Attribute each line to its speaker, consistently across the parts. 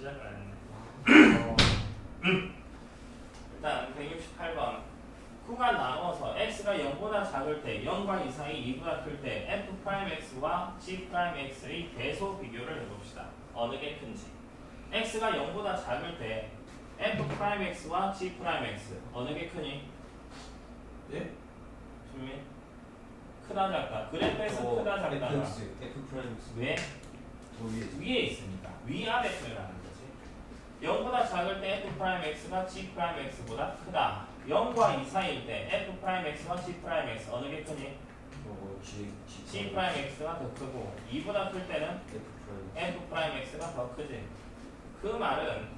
Speaker 1: 시작을 안 했네. 일단 168번 구간 나눠서 x가 0보다 작을 때 0과 2 사이 2보다 클 때 f'x와 g'x의 대소 비교를 해봅시다. 어느 게 큰지. x가 0보다 작을 때 f'x와 g'x 어느 게 크니?
Speaker 2: 네?
Speaker 1: 준비? 크다 작다. 그래프에서 크다 작다.
Speaker 2: F 프라임스
Speaker 1: 왜?
Speaker 2: 더 위에
Speaker 1: 위에 있으니까 위아래 표현하는 거지. 0보다 작을 때 f'x가 g'x보다 크다. 0과 2 사이일 때 f'x와 g'x 어느 게 크니? g'x가 더 크고 2보다 클 때는
Speaker 2: F 프라임스
Speaker 1: f'x가 더 크지. 그 말은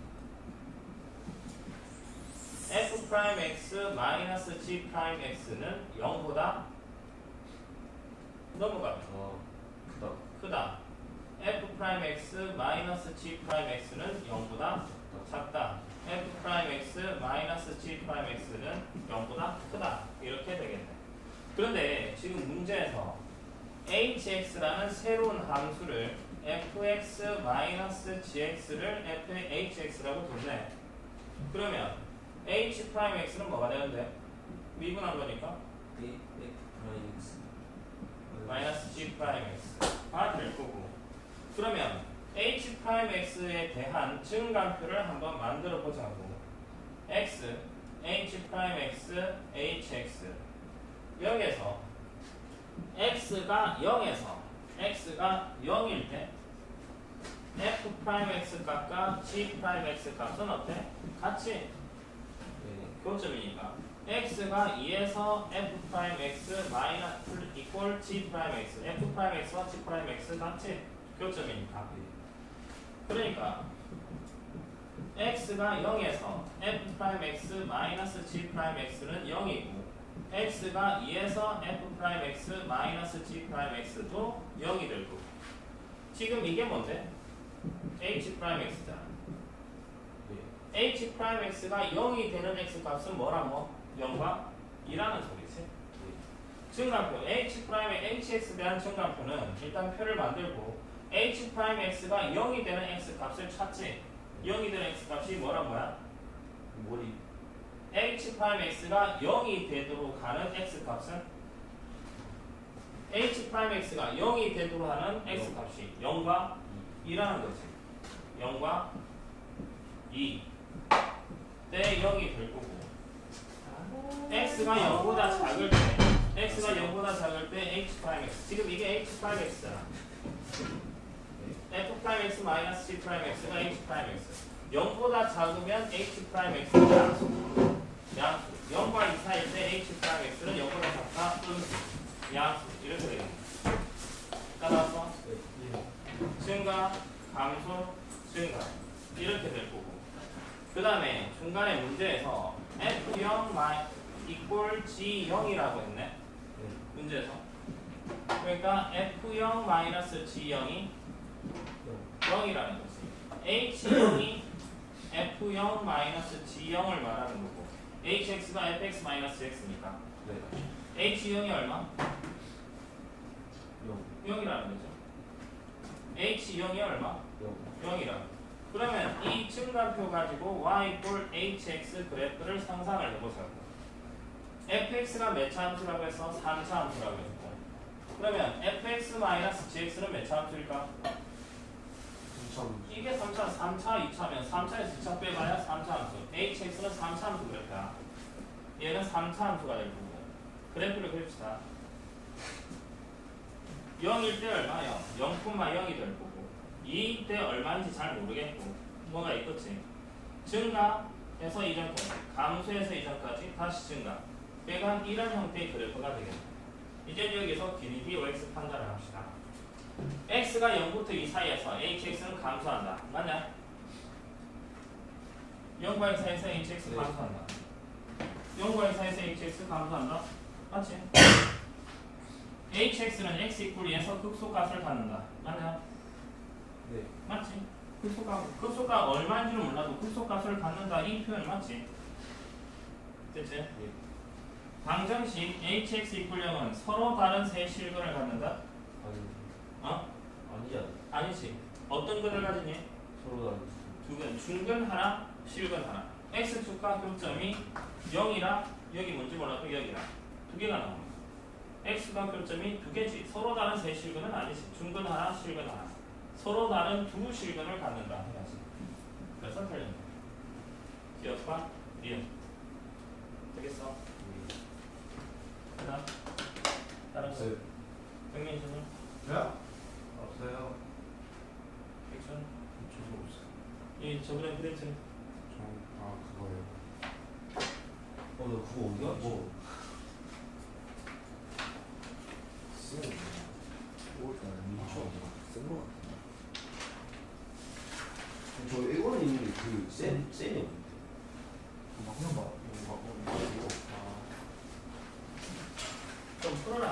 Speaker 1: f'x-g'x는 0보다 넘어가
Speaker 2: 크다
Speaker 1: 크다. f'x-g'x는 0보다 작다. f'x-g'x는 0보다 크다. 이렇게 되겠네. 그런데 지금 문제에서 hx라는 새로운 함수를 fx-gx를 fhx라고 뒀네. 그러면 h'x는 뭐가 되는데? 미분한 거니까
Speaker 2: F 프라임스
Speaker 1: 마이너스 g'x가 될 거고. 그러면 h'x에 대한 증간표를 한번 만들어 보자고. x, h'x, hx 여기에서 x가 0일 때 f'x 값과 g'x 값은 어때? 같이 교점이니까 x가 2에서 f'x 마이너스 이퀄 g'x f'x와 g'x 같이 교점이니까 그러니까 x가 0에서 f'x 마이너스 g'x는 0이고 x가 2에서 f'x 마이너스 g'x도 0이 될 거고 지금 이게 뭔데? h'x잖아. h'x가 0이 되는 x값은 뭐라고? 0과 2라는 소리지. 증간표 h'x에 대한 증간표는 일단 표를 만들고 h'x가 0이 되는 x값을 찾지. 0이 되는 x값이 뭐야?
Speaker 2: 머리
Speaker 1: h'x가 0이 되도록 하는 x값은 h'x가 0이 되도록 하는 x값이 0과 2라는 거지. 0과 2 때 0이 될 거고 x가 0보다 작을 때 h'x 지금 이게 h'x잖아. f'x-g'x가 h'x 0보다 작으면 h'x가 양수 0과 2 사이일 때 h'x는 0보다 작다 양수 이렇게 되겠네. 따라서 증가, 감소, 증가 이렇게 될 거고 그 다음에 중간에 문제에서 f0 이퀄 g0이라고 했네. 문제에서 그러니까 f0-g0이 0이라는 거지. h0이 f0-g0을 말하는 거고 hx가 fx-x니까 h0이 얼마? 0이라는 거죠. h0이 얼마? 0이라. 그러면 이 증간표 가지고 y 이퀄 hx 그래프를 상상을 해보자고. fx가 몇 차 함수라고 해서 3차 함수라고 했고 그러면 fx-gx는 몇 차 함수일까? 이게 3차, 2차면 3차에서 2차 빼봐야 3차 함수. hx는 3차 함수 그래프야. 얘는 3차 함수가 될 거고. 그래프를 그립시다. 0일 때 얼마? 0이 될 거고. 2일 때 얼마인지 잘 모르겠고. 뭐가 있겠지? 증가에서 이전까지, 감소에서 이전까지 다시 증가. 빼간 이런 형태의 그래프가 되겠네. 이제 여기서 길이 dx 판단을 합시다. x가 0부터 2 사이에서 hx는 감소한다. 맞냐? 0과 2 사이에서 hx 감소한다. 0과 2 사이에서 hx 감소한다. 맞지? hx는 x 이퀄 2에서 극소값을 갖는다. 맞냐?
Speaker 2: 네.
Speaker 1: 맞지? 극소값 얼마인지는 몰라도 극소값을 갖는다. 이 표현 맞지? 됐지?
Speaker 2: 네.
Speaker 1: 방정식 hx 이퀄 0은 서로 다른 세 실근을 갖는다?
Speaker 2: 아니
Speaker 1: 어?
Speaker 2: 아니야
Speaker 1: 아니지. 어떤 근을 가지니?
Speaker 2: 서로 다른
Speaker 1: 중근 하나, 실근 하나. x축과 교점이 0이라 여기 뭔지 몰라도 여기라 두 개가 나옵니다. x가 교점이 두 개지. 서로 다른 세 실근은 아니지. 중근 하나, 실근 하나. 서로 다른 두 실근을 갖는다 해야지. 그래서 틀린다. 기억과 리은. 되겠어? 그다음 다른 거.
Speaker 2: 없어요.
Speaker 1: 정민 선생.
Speaker 3: 네? 없어요.
Speaker 1: 액션.
Speaker 4: 저도 없어요.
Speaker 1: 이 저번에 그랬지.
Speaker 4: 그거예요.
Speaker 2: 너 그거 어디야? 뭐
Speaker 4: 쓰는
Speaker 2: 쓴거 같아. 저 이거는 있는데 그 쌤이 없는데.
Speaker 3: 막는 봐.
Speaker 1: 좀 풀어라.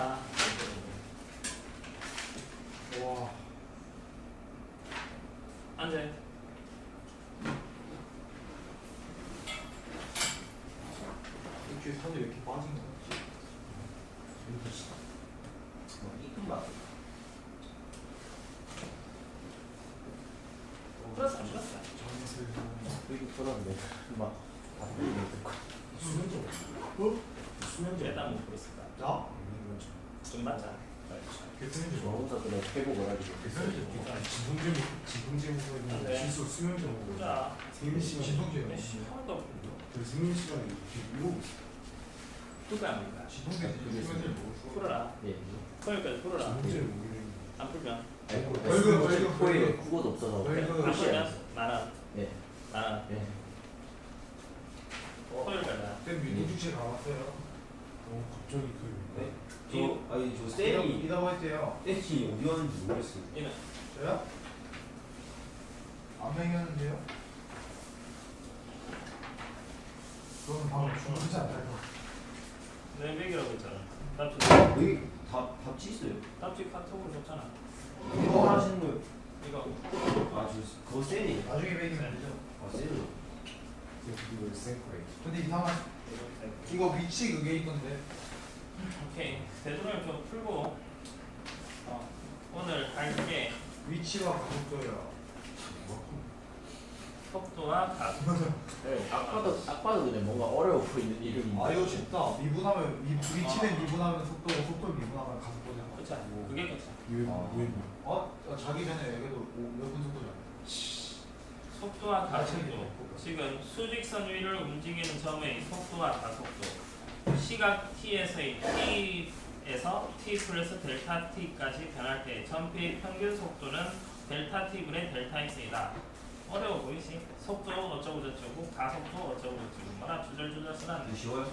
Speaker 3: 와.
Speaker 1: 앉아.
Speaker 3: 일주일 사는데 왜 이렇게 빠진 거지?
Speaker 2: 이쁜 맛.
Speaker 1: 풀었어 안 풀었어?
Speaker 2: 이거 풀었는데 막 바꾸는 거 있고.
Speaker 4: 수면제. 수면제.
Speaker 1: 일단 못 풀었을까?
Speaker 3: 나?
Speaker 1: 좀 맞자.
Speaker 4: 교수님들
Speaker 2: 저 혼자 그냥 회복을 하기로.
Speaker 4: 지성제 먹고 있는
Speaker 1: 네.
Speaker 4: 실수 수면제 먹고
Speaker 1: 자,
Speaker 4: 생리 시간
Speaker 3: 지성제.
Speaker 1: 하나도 없고.
Speaker 4: 그 생리 시간에 이렇게 이러고 있어.
Speaker 1: 풀까합니까?
Speaker 3: 지성제 지성제 뭐
Speaker 1: 풀어라.
Speaker 2: 예.
Speaker 1: 거기까지 풀어라.
Speaker 4: 지성제를 먹이는
Speaker 1: 안 풀면
Speaker 3: 벌금.
Speaker 2: 코에 국어도 없어서.
Speaker 3: 벌금.
Speaker 1: 안 풀면 나는
Speaker 2: 예. 예.
Speaker 1: 토요일까지.
Speaker 3: 그때 민주주의 가봤어요.
Speaker 4: 갑자기 그
Speaker 2: 네? 저 쌤이
Speaker 3: 이다고 했대요.
Speaker 2: 쌤이 어디 왔는지 모르겠어요.
Speaker 1: 이는
Speaker 3: 저요? 안 먹였는데요? 그건 방금 중간지 않나요?
Speaker 1: 내 맥이라고 했잖아. 답지
Speaker 2: 여기 답지 있어요.
Speaker 1: 답지 카톡으로 줬잖아.
Speaker 2: 이거 하시는 거예요?
Speaker 1: 이거
Speaker 2: 그거 쌤이.
Speaker 3: 나중에 먹이면 되죠.
Speaker 2: 쌤이.
Speaker 4: 그걸 센 거예요.
Speaker 3: 근데 이상한 이거 위치 그게 있던데.
Speaker 1: 오케이 대조를 좀 풀고 오늘 할게
Speaker 3: 위치가 가속도예요.
Speaker 1: 속도와 가속.
Speaker 2: 네. 딱 봐도 그냥 뭔가 어려워 보이는 이름인데.
Speaker 3: 아 이거 쉽다. 미분하면 위치는 미분하면 속도고 속도를 미분하면 가속도잖아.
Speaker 1: 그쵸? 그게 그쵸.
Speaker 3: 자기 전에 얘기도 몇 분 정도잖아.
Speaker 1: 속도와 가속도. 지금 수직선 위를 움직이는 점의 속도와 가속도. 시각 t에서의 t에서 t 플러스 델타 t까지 변할 때 점피의 평균 속도는 델타 t분의 델타 x이다. 어려워 보이지? 속도 어쩌고 저쩌고 가속도 어쩌고 저쩌고 뭐라 주절주절 쓰라는
Speaker 2: 쉬워요?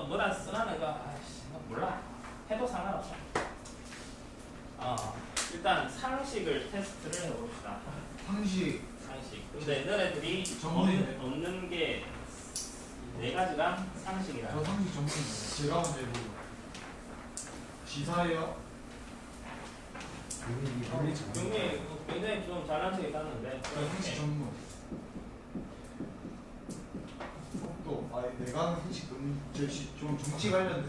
Speaker 1: 뭐라 쓰라는 거 아이씨 몰라. 해도 상관없어. 일단 상식을 테스트를 해봅시다.
Speaker 3: 상식.
Speaker 1: 근데 너네들이
Speaker 3: 전문이네.
Speaker 1: 없는 게 네 가지가 상식이라.
Speaker 3: 저 상식 전문이에요. 제가 먼저 해보고. 지사예요?
Speaker 1: 경미 굉장히 좀 잘난 척이 땄는데.
Speaker 3: 저 상식 전문. 속도. 내가 하는 상식 너무 좀 정치 관련된.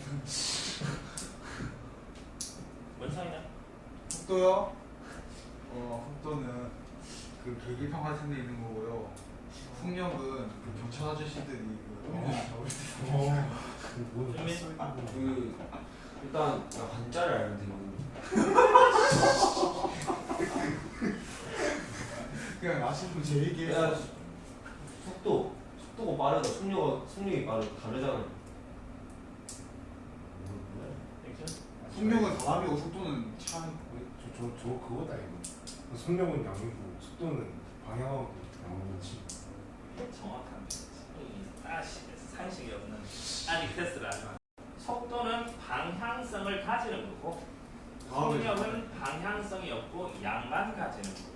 Speaker 1: 뭔 차이냐?
Speaker 3: 속도요? 속도는 그 계기판 같은 데 있는 거고요. 풍력은 그 경찰 아저씨들이 그 잡을 때.
Speaker 2: 일단 한자를 알면 되고.
Speaker 3: 그냥 아시는 제 얘기예요.
Speaker 2: 야, 속도가 빠르다. 속력이 빠르다. 다르잖아요.
Speaker 3: 풍력은 바람이고 속도는 차.
Speaker 4: 저 그거다 이거. 속력은 양이고 속도는 방향하고 양이지.
Speaker 1: 정확한 상식이 없는 아니 테스트를 하지 마. 속도는 방향성을 가지는 거고 속력은 방향성이 없고 양만 가지는 거고.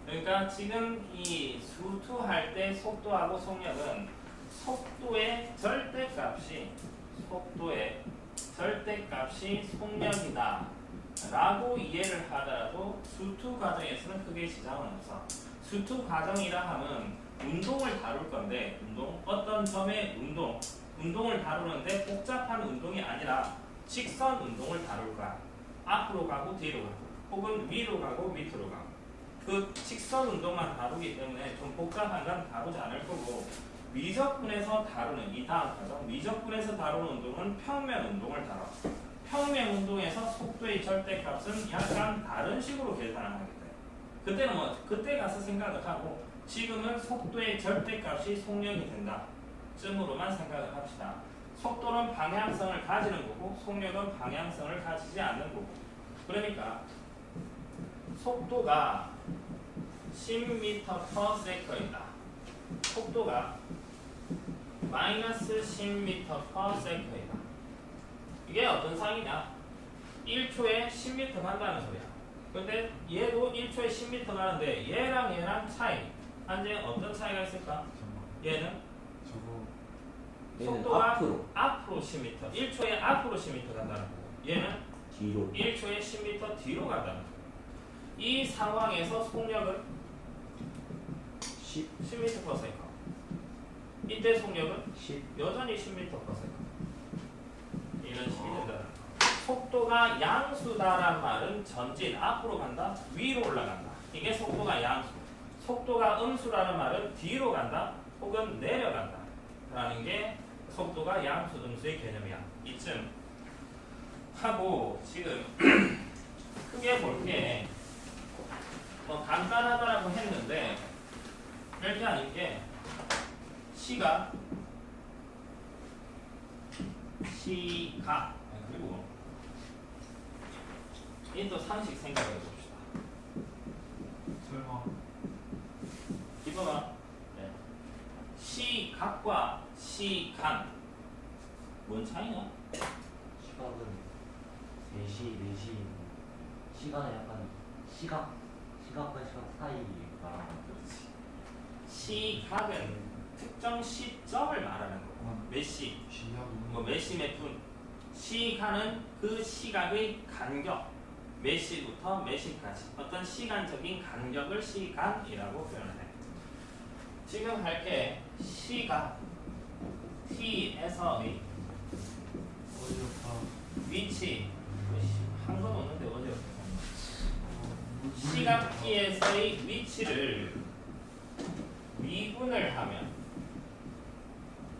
Speaker 1: 그러니까 지금 이 수투할 때 속도하고 속력은 속도의 절대값이 속력이다 라고 이해를 하더라도 수투 과정에서는 크게 지장은 없어. 수투 과정이라 하면 운동을 다룰 건데 어떤 점의 운동을 다루는데 복잡한 운동이 아니라 직선 운동을 다룰 거야. 앞으로 가고 뒤로 가고 혹은 위로 가고 밑으로 가고 그 직선 운동만 다루기 때문에 좀 복잡한 건 다루지 않을 거고 미적분에서 다루는 이 다음 과정 미적분에서 다루는 운동은 평면 운동을 다뤄. 평면 운동에서 속도의 절대값은 약간 다른 식으로 계산을 하게 돼. 그때는 뭐 그때 가서 생각을 하고 지금은 속도의 절대값이 속력이 된다. 쯤으로만 생각을 합시다. 속도는 방향성을 가지는 거고 속력은 방향성을 가지지 않는 거고. 그러니까 속도가 10m/s이다. 속도가 마이너스 10m/s이다. 이게 어떤 상이냐? 1초에 10m 간다는 소리야. 근데 얘도 1초에 10m 가는데 얘랑 차이. 한제 어떤 차이가 있을까? 얘는
Speaker 3: 저거
Speaker 2: 얘는
Speaker 1: 속도가
Speaker 2: 앞으로
Speaker 1: 10m. 1초에 앞으로 10m 간다는 거고 얘는
Speaker 2: 뒤로
Speaker 1: 1초에 10m 뒤로 간다는 거예요. 이 상황에서 속력은 10m/s. 이때 속력은
Speaker 2: 10
Speaker 1: 여전히 10m/s. 이런 식이 된다. 속도가 양수다란 말은 전진, 앞으로 간다, 위로 올라간다. 이게 속도가 양수. 속도가 음수라는 말은 뒤로 간다, 혹은 내려간다. 라는 게 속도가 양수, 음수의 개념이야. 이쯤 하고 지금 크게 볼게 뭐 간단하다라고 했는데 별게 아닌 게 시각 그리고 이 또 상식 생각해 봅시다.
Speaker 3: 설마
Speaker 1: 이거가 시각과 시간 뭔 차이냐?
Speaker 2: 시각은 3시, 4시 시간은 약간 시각과 시각 사이가
Speaker 1: 그렇지. 시각은 특정 시점을 말하는 거고 몇 시,
Speaker 3: 시야도
Speaker 1: 뭐 몇 시 몇 분. 시간은 그 시각의 간격 몇 시부터 몇 시까지 어떤 시간적인 간격을 시간이라고 표현해. 지금 할게 시각 t에서의
Speaker 3: 어디였다.
Speaker 1: 위치 한 건 없는데 어디였어? 시각 t에서의 위치를 미분을 하면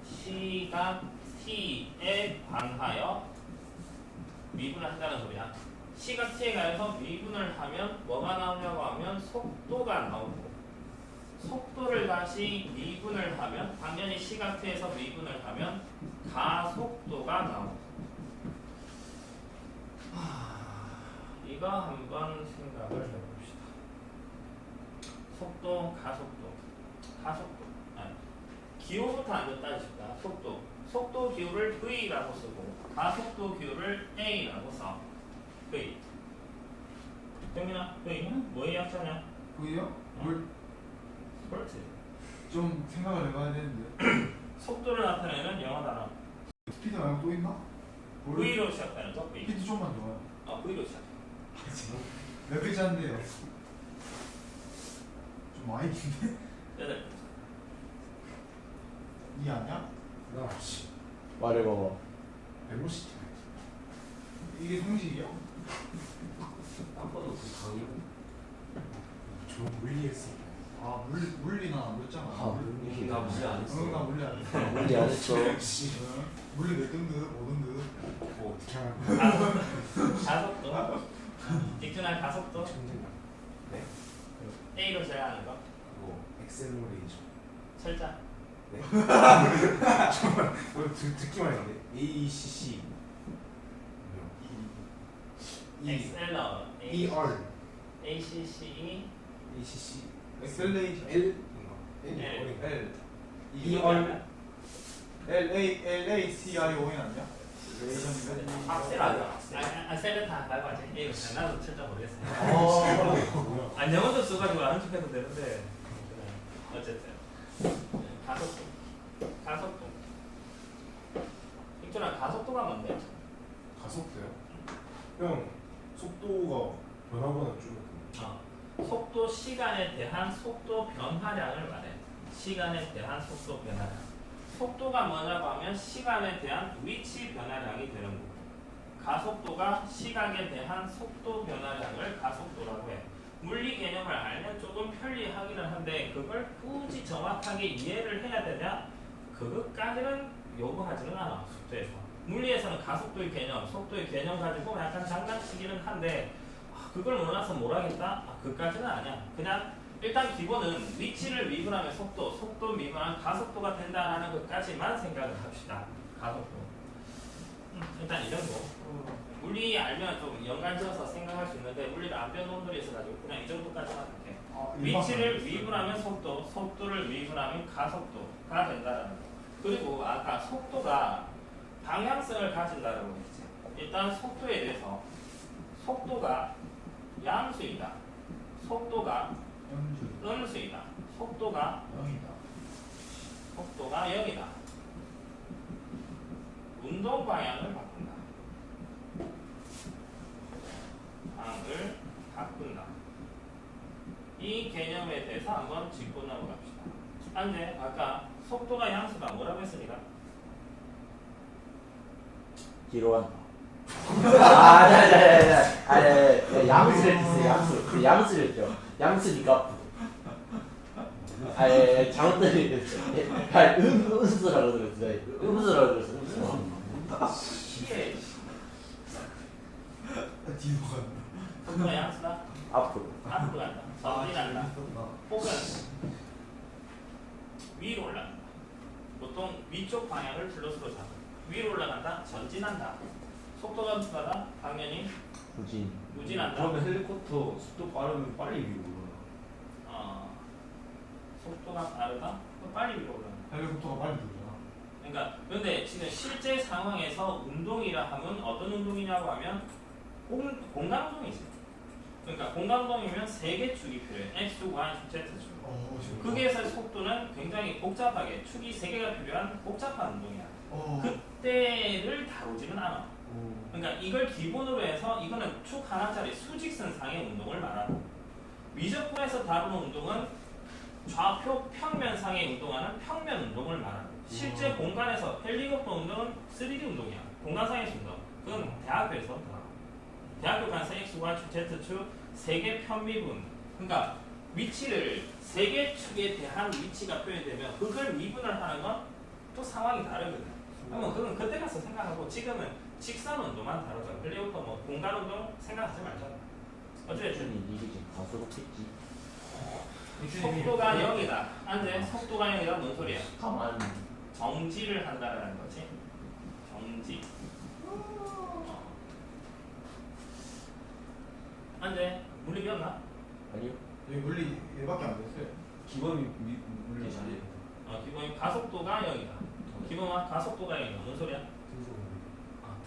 Speaker 1: 시각 t에 관하여 미분을 한다는 소리야. 시각 t에 관해서 미분을 하면 뭐가 나오냐고 하면 속도가 나오고 속도를 다시 미분을 하면 당연히 시각 t에서 미분을 하면 가속도가 나오고 이거 한번 생각을 해봅시다. 속도, 가속도 아니, 기호부터 먼저 따집시다. 속도 기호를 V라고 쓰고 가속도 기호를 A라고 써. V. 경민아, V는 뭐의 약자냐?
Speaker 3: 그게요? 뭘
Speaker 1: 그렇지.
Speaker 3: 좀 생각을 해봐야 되는데.
Speaker 1: 속도를 나타내는 영어 단어.
Speaker 3: 스피드 말고 또 있나?
Speaker 1: V로 시작하는 거 V.
Speaker 3: 스피드 좀만 좋아요.
Speaker 1: V로 시작해.
Speaker 3: 몇 글자인데요? 좀 많이 긴데?
Speaker 1: 8.
Speaker 3: 이 아니야?
Speaker 4: 나 씨.
Speaker 2: 말해봐봐.
Speaker 4: 벨로시티.
Speaker 3: 이게 상식이야?
Speaker 2: 아빠도 그 강의
Speaker 4: 저 물리했어.
Speaker 3: 아 물리나 안 그랬잖아.
Speaker 2: 나 물리 안 했어.
Speaker 3: 응, 나 물리 안 했어.
Speaker 2: 물리 안 했어.
Speaker 4: 씨.
Speaker 3: 응. 물리 몇 등급, 5등급.
Speaker 4: 뭐 어떻게 하는
Speaker 1: 가속도. 직진할 가속도.
Speaker 4: 천재가. 네.
Speaker 1: A로 시작하는 거.
Speaker 4: 그거 엑셀러레이션.
Speaker 1: 철자.
Speaker 4: 네. 정말 듣기만 했는데 ACC.
Speaker 1: 엑셀러.
Speaker 4: ER.
Speaker 1: ACCE.
Speaker 4: ACC.
Speaker 3: 엑셀레이션.
Speaker 4: L.
Speaker 1: L.
Speaker 3: L.
Speaker 4: ER.
Speaker 3: LACION 아니야? 레이션이면?
Speaker 1: 악셀 아니야? 악셀은 다 말고 하지. 이거 나도 철자 모르겠어.
Speaker 4: 뭐야?
Speaker 1: 아, 영어도 써가지고 아는 척해도 되는데 어쨌든 가속도 익준아 가속도가 뭔데?
Speaker 4: 가속도요? 형 속도가 변하거나 줄어드는.
Speaker 1: 속도 시간에 대한 속도 변화량을 말해. 시간에 대한 속도 변화량. 속도가 뭐냐고 하면 시간에 대한 위치 변화량이 되는 거고 가속도가 시각에 대한 속도 변화량을 가속도라고 해. 물리 개념을 알면 조금 편리하기는 한데 그걸 굳이 정확하게 이해를 해야 되냐? 그것까지는 요구하지는 않아 숙제에서. 물리에서는 가속도의 개념, 속도의 개념 가지고 약간 장난치기는 한데 그걸 몰라서 뭘 하겠다? 그까지는 아니야. 그냥 일단 기본은 위치를 미분하면 속도, 속도 미분하면 가속도가 된다라는 것까지만 생각을 합시다. 가속도. 일단 이 정도. 물리 알면 좀 연관지어서 생각할 수 있는데 물리를 안 배운 놈들이 있어가지고 그냥 이 정도까지만 할게. 위치를 미분하면 속도, 속도를 미분하면 가속도가 된다라는 거. 그리고 아까 속도가 방향성을 가진다라고 했지. 일단 속도에 대해서 속도가 양수이다. 속도가 음수이다. 속도가 0이다. 운동 방향을 바꾼다. 방향을 바꾼다. 이 개념에 대해서 한번 짚고 넘어갑시다. 근데 아까 속도가 양수다 뭐라고 했습니까?
Speaker 2: 뒤로 간다. 아니, 양수를 했어요. 양수를 했죠. 양수니까. 아니, 잘못 들었어요. 음수라고 들었어요. 음수라고 들었어요.
Speaker 1: 시에
Speaker 3: 뒤로 간다.
Speaker 1: 속도가 양수다.
Speaker 2: 앞으로.
Speaker 1: 앞으로 간다. 전진한다. 혹은 위로 올라간다. 보통 위쪽 방향을 플러스로 잡아. 위로 올라간다. 전진한다. 속도가 높다. 당연히 무진한다.
Speaker 2: 그러면 헬리콥터 속도 빠르면 빨리 위로 올라가.
Speaker 1: 속도가 빠르다. 그럼 빨리 위로 올라간다.
Speaker 3: 헬리콥터가 빨리 돌잖아.
Speaker 1: 그러니까 근데 지금 실제 상황에서 운동이라 하면 어떤 운동이냐고 하면 공간 운동이지. 그러니까 공간 운동이면 3개 축이 필요해. X축, Y축, Z축. 거기에서의 속도는 굉장히 복잡하게 축이 3개가 필요한 복잡한 운동이야. 그때를 다루지는 않아. 그러니까 이걸 기본으로 해서 이거는 축 하나짜리 수직선상의 운동을 말하고 미적분에서 다루는 운동은 좌표 평면상의 운동하는 평면 운동을 말하고 실제 공간에서 헬리콥터 운동은 3D 운동이야. 공간상에서 운동. 그건 대학교에서 다루고 대학교 간에서 X, Y축, Z축 3개 편미분. 그러니까 위치를 3개 축에 대한 위치가 표현되면 그걸 미분을 하는 건 또 상황이 다르거든. 그러면 그건 그때 가서 생각하고 지금은 직선 운동만 다루자. 헬리콥터 뭐 공간 운동 생각하지 말자. 어쨌든
Speaker 2: 이게 지금 가속도겠지.
Speaker 1: 속도가 0이다. 안돼. 속도가 0이다. 뭔 소리야?
Speaker 2: 가만.
Speaker 1: 정지를 한다라는 거지. 정지. 안돼. 물리 배웠나?
Speaker 2: 아니요.
Speaker 3: 여기 물리 얘밖에 안 됐어요.
Speaker 2: 기본 물리 잘해.
Speaker 1: 기본이 가속도가 0이다. 기본은 가속도가 0이다. 뭔 소리야?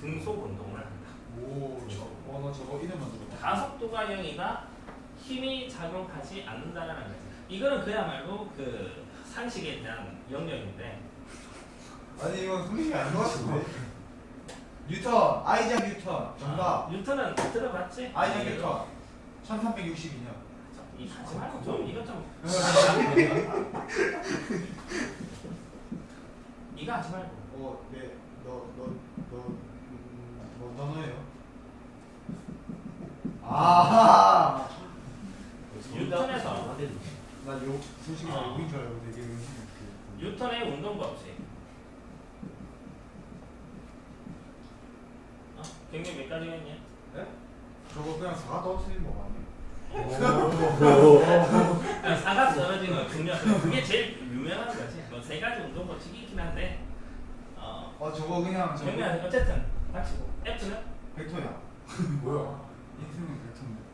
Speaker 1: 등속 운동을 한다.
Speaker 3: 나 저거 이름만 들어.
Speaker 1: 가속도가 0이다. 힘이 작용하지 않는다라는 거지. 이거는 그야말로 그 상식에 대한 영역인데.
Speaker 3: 아니 이건 소식이 아닌 것 같은데. 뉴턴, 아이작 뉴턴 정답.
Speaker 1: 뉴턴은 들어봤지?
Speaker 3: 아이작 뉴턴 1362년.
Speaker 1: 이 하지 말고 좀 이거 좀 이거 하지 말고.
Speaker 3: 네. 너예요? 아.
Speaker 1: 뉴턴에서
Speaker 3: 나요 소식이 여긴 줄 알고 되게
Speaker 1: 뉴턴의 운동 법칙. 경계 몇 가지가 있냐?
Speaker 3: 네? 저거 그냥 사과 떨어뜨리는 거 아니에요?
Speaker 1: 사각 떨어지는 거 중요한. 그게 제일 유명한 거지. 뭐 3가지 운동 법칙이 있긴 한데.
Speaker 3: 저거 그냥
Speaker 1: 경계는 어쨌든 닥치고. F는
Speaker 3: 벡터야.
Speaker 4: 뭐야?
Speaker 3: 인트는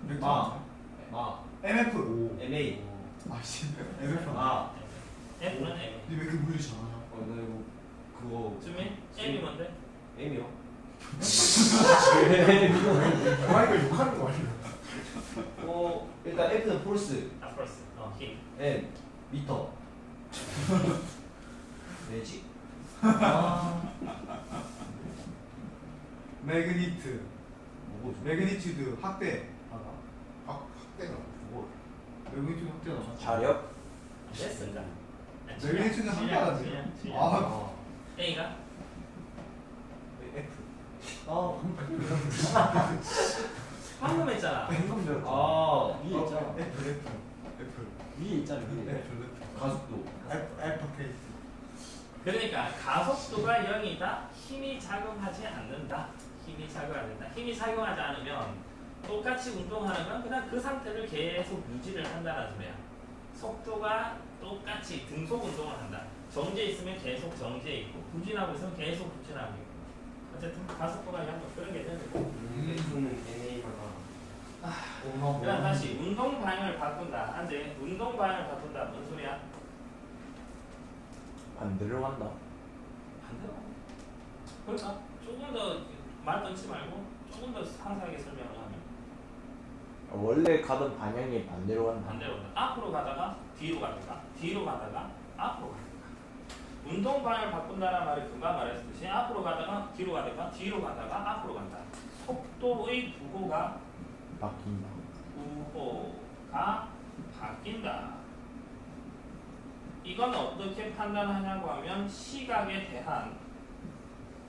Speaker 3: 벡터인데.
Speaker 2: 마.
Speaker 3: MF.
Speaker 2: MA.
Speaker 3: 아씨 MF.
Speaker 1: F는 M.
Speaker 3: 니 왜 이렇게 물리 잘하냐?
Speaker 2: 나 이거 그거.
Speaker 1: 주민 M이 뭔데?
Speaker 2: M이요?
Speaker 4: 그러니까 욕하는 거 아니야?
Speaker 2: 일단 F는 폴스.
Speaker 1: 플러스. 힘.
Speaker 2: M 미터. 매직.
Speaker 3: 매그니트.
Speaker 2: 뭐고?
Speaker 3: 매그니튜드 확대.
Speaker 4: 학대가
Speaker 2: 뭐?
Speaker 3: 매그니튜드 확대다.
Speaker 2: 자력.
Speaker 1: 됐습니다.
Speaker 3: 매그니튜드 확대하지.
Speaker 1: A가
Speaker 2: F.
Speaker 1: 방금 했잖아.
Speaker 2: 방금 배웠죠. 아 위에 있잖아.
Speaker 3: F
Speaker 2: 위에 있잖아 위에. 가속도.
Speaker 3: F 케이스.
Speaker 1: 그러니까 가속도가 0이다. 힘이 작용하지 않는다. 힘이 작용하지 않는다. 힘이 작용하지 않으면 똑같이 운동하는 건 그냥 그 상태를 계속 유지를 한다는 소리야. 속도가 똑같이 등속 운동을 한다. 정지해 있으면 계속 정지해 있고 부진하고 있으면 계속 부진하고 있고 어쨌든 가속도가 0 그런 개념이고.
Speaker 2: F는 NA마다.
Speaker 1: 그럼 다시 운동 방향을 바꾼다. 한데 운동 방향을 바꾼다. 뭔 소리야?
Speaker 2: 반대로 간다.
Speaker 1: 반대로. 그러니까 조금 더 말 끊지 말고 조금 더 상세하게 설명을 하면
Speaker 2: 원래 가던 방향이 반대로 간다.
Speaker 1: 반대로 간다. 앞으로 가다가 뒤로 가다가 뒤로 가다가 앞으로 가다가 운동 방향을 바꾼다는 말이 금방 말했듯이 앞으로 가다가 뒤로 가다가 뒤로 가다가 앞으로 간다. 속도의 부호가
Speaker 2: 바뀐다.
Speaker 1: 바뀐다. 이건 어떻게 판단하냐고 하면 시각에 대한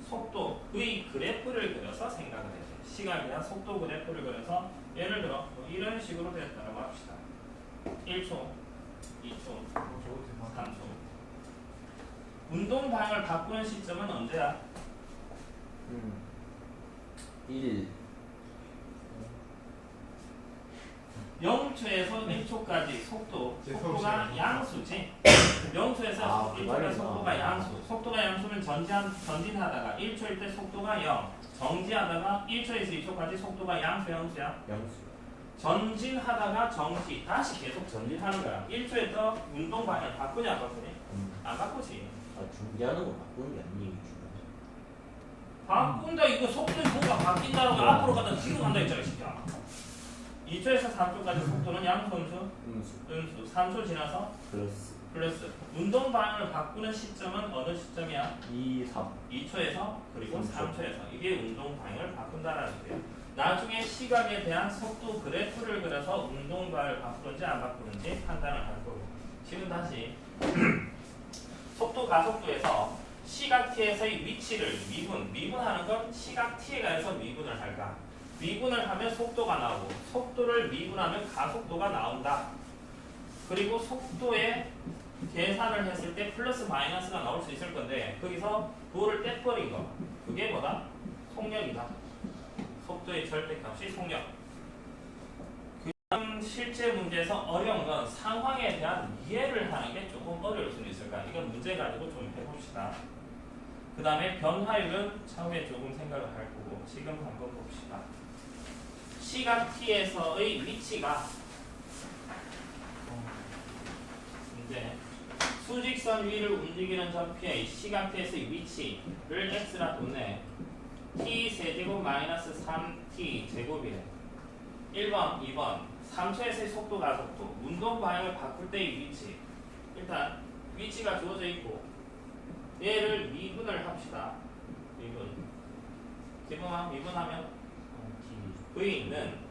Speaker 1: 속도의 그래프를 그려서 생각을 해야 돼. 시각에 대한 속도 그래프를 그려서 예를 들어 뭐 이런 식으로 됐다고 합시다. 1초, 2초, 3초. 운동 방향을 바꾸는 시점은 언제야?
Speaker 2: 1.
Speaker 1: 0초에서 1초까지 속도가 양수지. 0초에서
Speaker 2: 아,
Speaker 1: 1초까지 속도가 양수. 속도가 양수면 전진하다가 1초일 때 속도가 0. 정지하다가 1초에서 2초까지 속도가 양수야.
Speaker 2: 양수.
Speaker 1: 전진하다가 정지. 다시 계속 전진하는 거야. 1초에 또 운동 방향을 바꾸냐 안 바꾸니? 안 바꾸지.
Speaker 2: 중지하는 거 바꾸는 게 아니에요.
Speaker 1: 바꾼다 이거 속도의 부호가 바뀐다는 거 앞으로 가다 뒤로 간다 했잖아 진짜. 2초에서 3초까지 속도는 양수, 음수. 3초 지나서 플러스. 운동 방향을 바꾸는 시점은 어느 시점이야?
Speaker 2: 2, 3.
Speaker 1: 2초에서 그리고
Speaker 2: 3초.
Speaker 1: 3초에서 이게 운동 방향을 바꾼다라는 거예요. 나중에 시각에 대한 속도 그래프를 그려서 운동 방향을 바꾸는지 안 바꾸는지 판단을 할 거고. 지금 다시 속도 가속도에서 시각 t에서의 위치를 미분하는 건 시각 t에 가해서 미분을 할까? 미분을 하면 속도가 나오고 속도를 미분하면 가속도가 나온다. 그리고 속도에 계산을 했을 때 플러스 마이너스가 나올 수 있을 건데 거기서 부호를 떼버린 거. 그게 뭐다? 속력이다. 속도의 절대값이 속력. 그다음 실제 문제에서 어려운 건 상황에 대한 이해를 하는 게 조금 어려울 수는 있을까? 이건 문제 가지고 좀 해봅시다. 그 다음에 변화율은 차후에 조금 생각을 할 거고 지금 한번 봅시다. 시각 t에서의 위치가 문제 수직선 위를 움직이는 점피의 시각 t에서의 위치를 x라 뒀네. t 세제곱 마이너스 3t 제곱이래. 1번, 2번 3초에서의 속도 가속도 운동 방향을 바꿀 때의 위치. 일단 위치가 주어져 있고 얘를 미분을 합시다. 미분하면 v는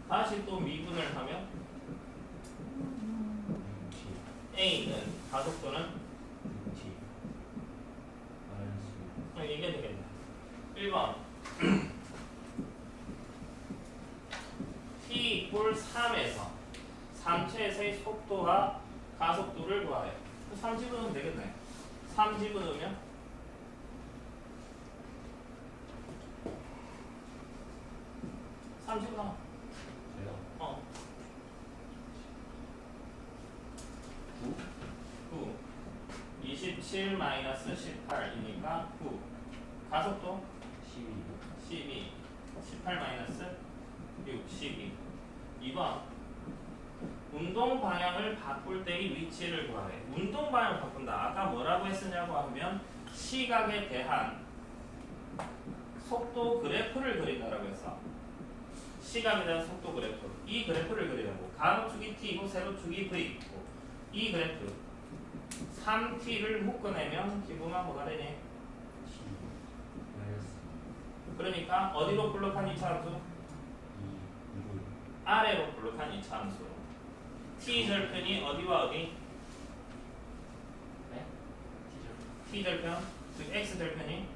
Speaker 1: 다시 또 미분을 하면 a는 가속도는 이게 되겠네. 1번 t 꼴 3에서 3초에서의 속도와 가속도를 구하래. 3 집어넣으면 되겠네. 3 집어넣으면 3 집어넣어. 9 27 마이너스 18이니까 9 가속도 12 18 마이너스 6 12 2번 운동 방향을 바꿀 때의 위치를 구하래. 운동 방향을 바꾼다. 아까 뭐라고 했었냐고 하면 시각에 대한 속도 그래프를 그린다라고 했어. 시각에 대한 속도 그래프. 이 그래프를 그리라고. 가로축이 t이고 세로축이 v이고 이 그래프 3t를 묶어내면 기분만 뭐가 되니? 그러니까 어디로 블록한 이차함수? 아래로 블록한 이차함수. t절편이 어디와 어디? 네? t절편 즉 x절편이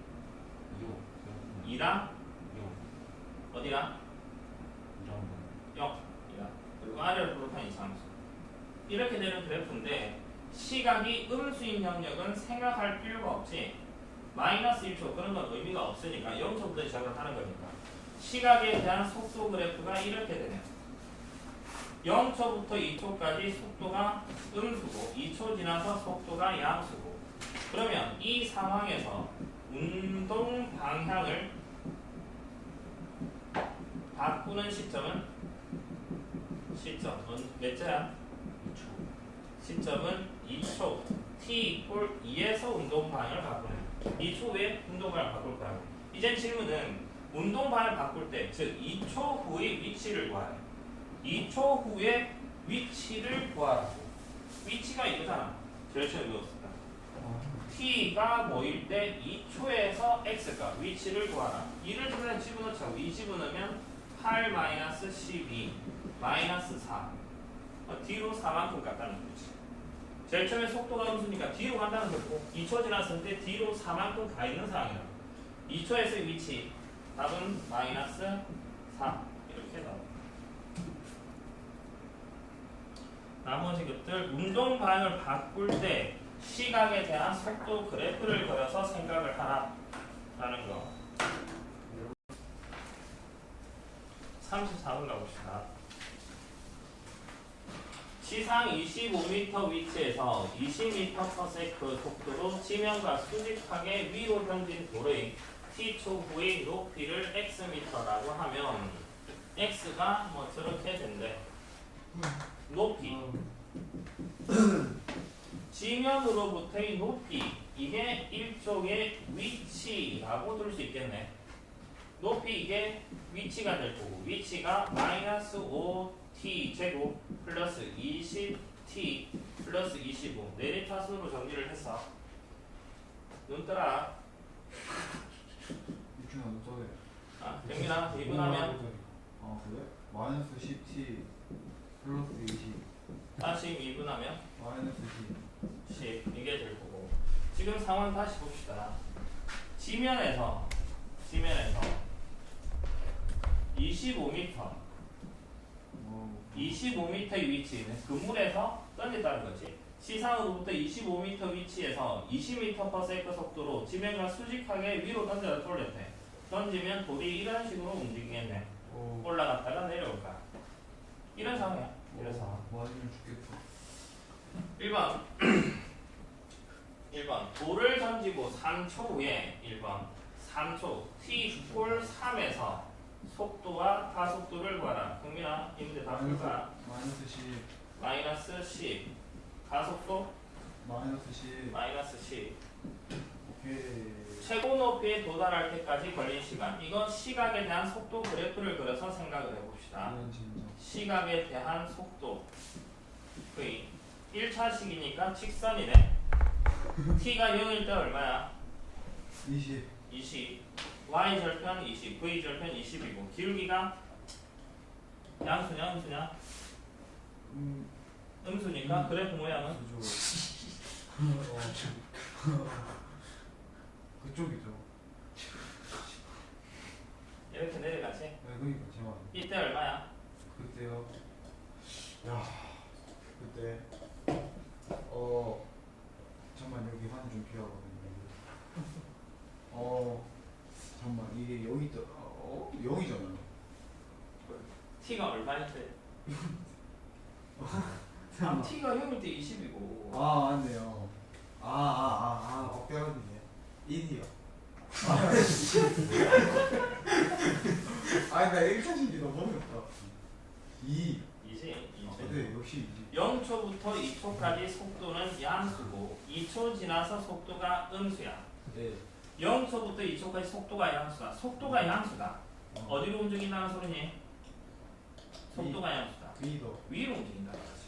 Speaker 1: 2랑 어디랑? 0. 2랑. 그리고 아래로 도록한 이상수. 이렇게 되는 그래프인데 시각이 음수인 영역은 생각할 필요가 없지. 마이너스 1초 그런 건 의미가 없으니까 0초부터 시작을 하는 거니까 시각에 대한 속도 그래프가 이렇게 되네요. 0초부터 2초까지 속도가 음수고 2초 지나서 속도가 양수고 그러면 이 상황에서 운동 방향을 바꾸는 시점은 몇 초야? 시점은 2초 t = 2에서 운동 방향을 바꾸는 2초 후에 운동 방향을 바꿀 거야. 이제 질문은 운동 방향을 바꿀 때 즉 2초 후의 위치를 구하래. 2초 후에 위치를 구하라고. 위치가 이거잖아. 제일 처음에 배웠었다. t가 뭐일 때 2초에서 x가 위치를 구하라. 2를 그냥 집어넣자고. 2 집어넣으면 8-12 -4 뒤로 4만큼 갔다는 거지. 제일 처음에 속도가 음수니까 뒤로 간다는 거고 2초 지났을 때 뒤로 4만큼 가 있는 상황이라고. 2초에서의 위치 답은 -4 이렇게 나옵니다. 나머지 것들 운동 방향을 바꿀 때 시각에 대한 속도 그래프를 그려서 생각을 하라라는 거. 34번 가봅시다. 시상 25m 위치에서 20m/s 속도로 지면과 수직하게 위로 당긴 돌의 t초 후의 높이를 xm라고 하면 x가 뭐 저렇게 된대. 높이 지면으로부터의 높이 이게 일종의 위치라고 들 수 있겠네. 높이 이게 위치가 될 거고 위치가 -5t 제곱 플러스 20t 플러스 25 내리타순으로 정리를 해서 눈 떠라.
Speaker 3: 이렇게 나도 써야 돼.
Speaker 1: 아, 경민아 이분하면
Speaker 3: 아 그래? -10t 플러스 20
Speaker 1: 다시 2분하면
Speaker 3: -10
Speaker 1: 10 이게 될 거고 지금 상황 다시 봅시다. 지면에서 25m 25m의 위치는 그물에서 던졌다는 거지. 시상으로부터 25m 위치에서 20m/s 속도로 지면과 수직하게 위로 던져서 돌렸대. 던지면 돌이 이런 식으로 움직이겠네. 올라갔다가 내려올까. 이런 상황이야. 이런 상황.
Speaker 3: 맞으면 죽겠다.
Speaker 1: 1번 돌을 던지고 3초 후에 1번 3초 t = 3에서 속도와 가속도를 구하라. 경민아 이 문제 다 풀까?
Speaker 3: -10
Speaker 1: -10 가속도
Speaker 3: -10
Speaker 1: -10
Speaker 3: 오케이.
Speaker 1: 최고 높이에 도달할 때까지 걸린 시간. 이건 시각에 대한 속도 그래프를 그려서 생각을 해봅시다.
Speaker 3: 이건 진짜
Speaker 1: 시각에 대한 속도 V 1차식이니까 직선이네. t가 0일 때 얼마야? 20 y절편 20 v절편 20이고 기울기가 양수냐 음수냐? 음수니까 그래프 모양은
Speaker 3: 그쪽이죠.
Speaker 1: 이렇게 내려가지.
Speaker 3: 네, 그러니까 제가
Speaker 1: 이때 얼마야?
Speaker 3: 그때요. 야, 그때 잠만 여기 화면 좀 필요하거든요. 잠만 이게 여기 있다. 0이잖아요.
Speaker 1: t가 얼마일 때? t가 0일 때 20이고
Speaker 3: 아, 맞네요. 엇대가리네. 1이요. 나 1차식이 너무 어렵다. 2.
Speaker 1: 2지.
Speaker 3: 네, 역시 2.
Speaker 1: 0초부터 2초까지 속도는 양수고 2초 지나서 속도가 음수야.
Speaker 3: 네.
Speaker 1: 0초부터 2초까지 속도가 양수다. 속도가 양수다. 어디로 움직인다는 소리니? 속도가 양수다. 위로 움직인다는 거지.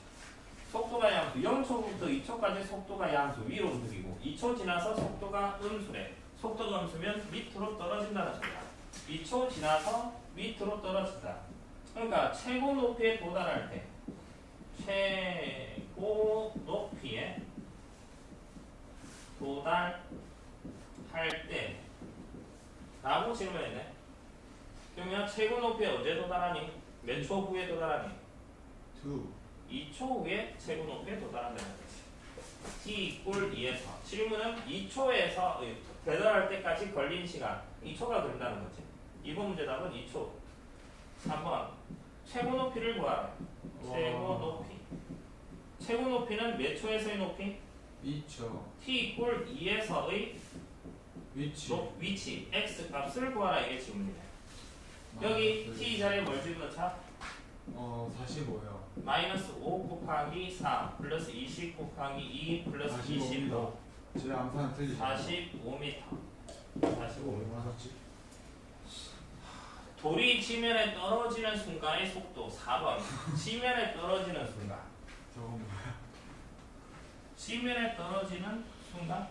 Speaker 1: 속도가 양수. 0초부터 2초까지 속도가 양수. 위로 움직이고 2초 지나서 속도가 음수래. 속도가 음수면 밑으로 떨어진다는 소리야. 2초 지나서 밑으로 떨어진다. 그러니까 최고 높이에 도달할 때 최고 높이에 도달할 때 라고 질문했네. 그러면 최고 높이에 언제 도달하니? 몇 초 후에 도달하니?
Speaker 3: 2
Speaker 1: 2초 후에 최고 높이에 도달한다는 거지. t = 2에서 질문은 2초에서 배달할 때까지 걸린 시간 2초가 걸린다는 거지. 이번 문제 답은 2초. 3번 최고 높이를 구하라. 최고 높이. 최고 높이는 몇 초에서의 높이?
Speaker 3: 2초
Speaker 1: t = 2에서의
Speaker 3: 위치
Speaker 1: 위치 x 값을 구하라 이게 질문이네. 여기 t 자리에 뭘 집어넣자?
Speaker 3: 45요.
Speaker 1: 마이너스 5 곱하기 3 플러스 20 곱하기 2 플러스 25
Speaker 3: 제 암산은 틀리죠.
Speaker 1: 45m 45m
Speaker 3: 맞았지?
Speaker 1: 돌이 지면에 떨어지는 순간의 속도 4번 지면에 떨어지는 순간
Speaker 3: 저건 뭐야?
Speaker 1: 지면에 떨어지는 순간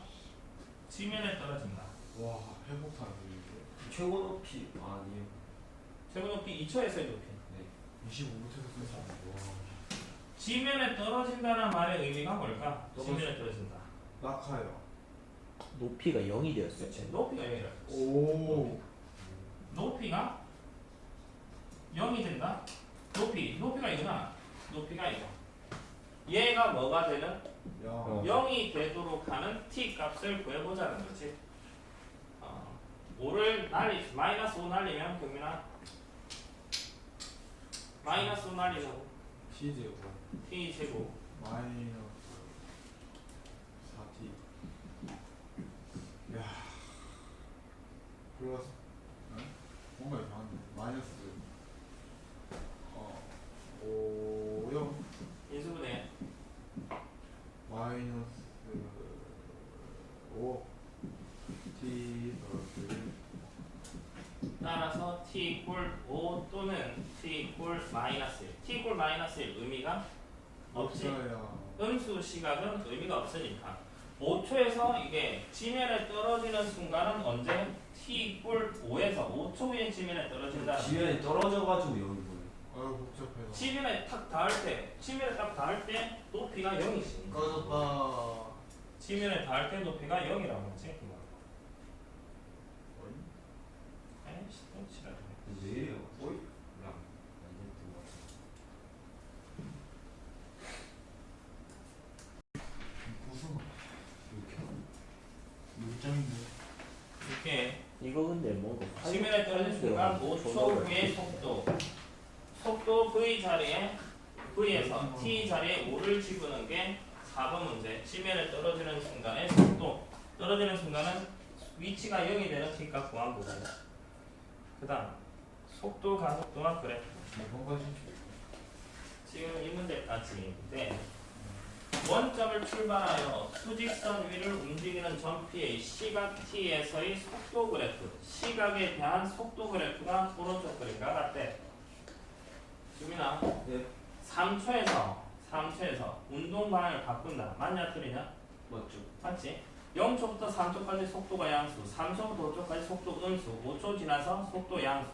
Speaker 1: 지면에 떨어진다.
Speaker 3: 와 회복하네 이게.
Speaker 2: 최고 높이 아니에요.
Speaker 1: 최고 높이 2초에서의 높이.
Speaker 3: 25m에서 쓴 사람. 와.
Speaker 1: 지면에 떨어진다는 말의 의미가 뭘까? 지면에 떨어진다.
Speaker 3: 낙하요.
Speaker 2: 높이가 0이 되었어요.
Speaker 1: 그렇지. 높이가 0이라.
Speaker 3: 오.
Speaker 1: 높이가 0이 된다. 높이가 이거잖아. 높이가 이거. 얘가 뭐가 되는?
Speaker 3: 야.
Speaker 1: 0이 되도록 하는 t 값을 구해보자는 거지. 5를 마이너스 5 날리면 경민아 마이너스 5 날리면
Speaker 3: T 제곱
Speaker 1: t 제곱
Speaker 3: 마이너스 4T. 야. 플러스. 응? 뭔가 이상한데. 마이너스. 5요.
Speaker 1: 인수분해
Speaker 3: 마이너스 5 T 더블
Speaker 1: 따라서 t = 5 또는 t = 마이너스 1. t = 마이너스 1 의미가 없지.
Speaker 3: 없어요.
Speaker 1: 음수 시각은 의미가 없으니까 5초에서 이게 지면에 떨어지는 순간은 언제? t = 5에서 5초 후에 지면에 떨어진다.
Speaker 2: 지면에 떨어져가지고 여기 뭐예요?
Speaker 3: 아유 복잡해서.
Speaker 1: 지면에 탁 닿을 때 지면에 딱 닿을 때 높이가 0이지.
Speaker 2: 꺼졌다.
Speaker 1: 지면에 닿을 때 높이가 0이라고 하지. 에이씨 또 지랄이네.
Speaker 2: 왜 이래요?
Speaker 3: 어이?
Speaker 2: 야,
Speaker 3: 무슨 물장인데.
Speaker 1: 이게
Speaker 2: 이거 근데 뭔가
Speaker 1: 지면에 떨어진 순간 5초 후의 속도 v 자리에 v에서 t 자리에 5를 집어넣은 게 4번 문제. 지면에 떨어지는 순간의 속도. 떨어지는 순간은 위치가 0이 되는 t 값 구한 거고. 그 다음 속도 가속도와 그래프.
Speaker 3: 뭔가
Speaker 1: 지금 이 문제까지인데 원점을 출발하여 수직선 위를 움직이는 점피의 시각 t에서의 속도 그래프. 시각에 대한 속도 그래프가 오른쪽 그림과 같대. 주민아,
Speaker 2: 네.
Speaker 1: 3초에서 운동 방향을 바꾼다. 맞냐 틀리냐?
Speaker 2: 맞죠?
Speaker 1: 맞지? 0초부터 3초까지 속도가 양수, 3초부터 5초까지 속도 음수, 5초 지나서 속도 양수.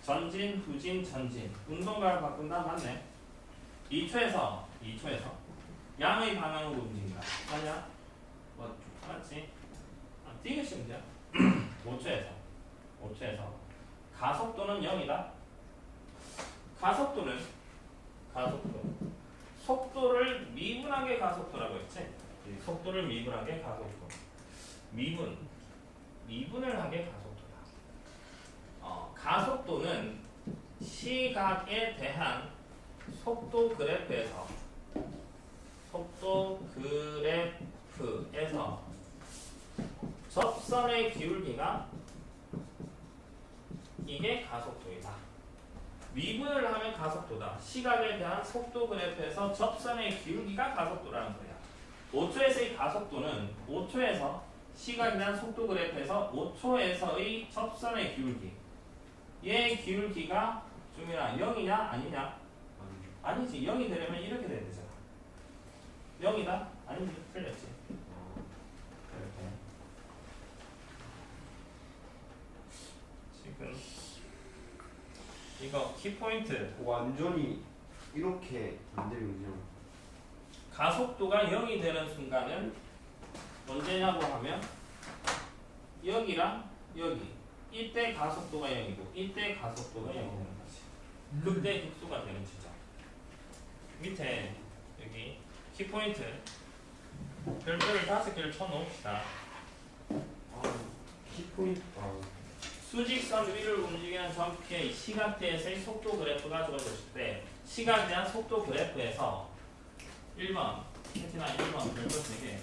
Speaker 1: 전진, 후진, 전진. 운동 방향을 바꾼다. 맞네. 2초에서 양의 방향으로 움직인다. 맞냐?
Speaker 2: 맞죠?
Speaker 1: 맞지? 띄우시면 돼요. 5초에서 가속도는 0이다. 가속도 속도를 미분하게 가속도라고 했지. 속도를 미분하게 가속도. 미분을 하게 가속도다. 가속도는 시각에 대한 속도 그래프에서 접선의 기울기가 이게 가속도이다. 미분을 하면 가속도다. 시각에 대한 속도 그래프에서 접선의 기울기가 가속도라는 거야. 5초에서의 가속도는 5초에서 시각에 대한 속도 그래프에서 5초에서의 접선의 기울기. 얘의 기울기가 좀이나 0이냐 아니냐? 아니지. 0이 되려면 이렇게 돼야 되잖아. 0이다? 아니지. 틀렸지. 이렇게. 지금 이거 키포인트.
Speaker 5: 완전히 이렇게 안 되면요.
Speaker 1: 가속도가 0이 되는 순간은 언제냐고 하면 여기랑 여기 이때 가속도가 0이고 이때 가속도가 0이 되는 거지. 극대 극소가 되는 지점. 밑에 여기 키포인트 별표를 5개를 쳐놓읍시다.
Speaker 5: 키포인트.
Speaker 1: 수직선 위를 움직이는 점피의 시간대에서의 속도 그래프가 주어졌을 때 시간에 대한 속도 그래프에서 1번 캐티나 1번 별표 3개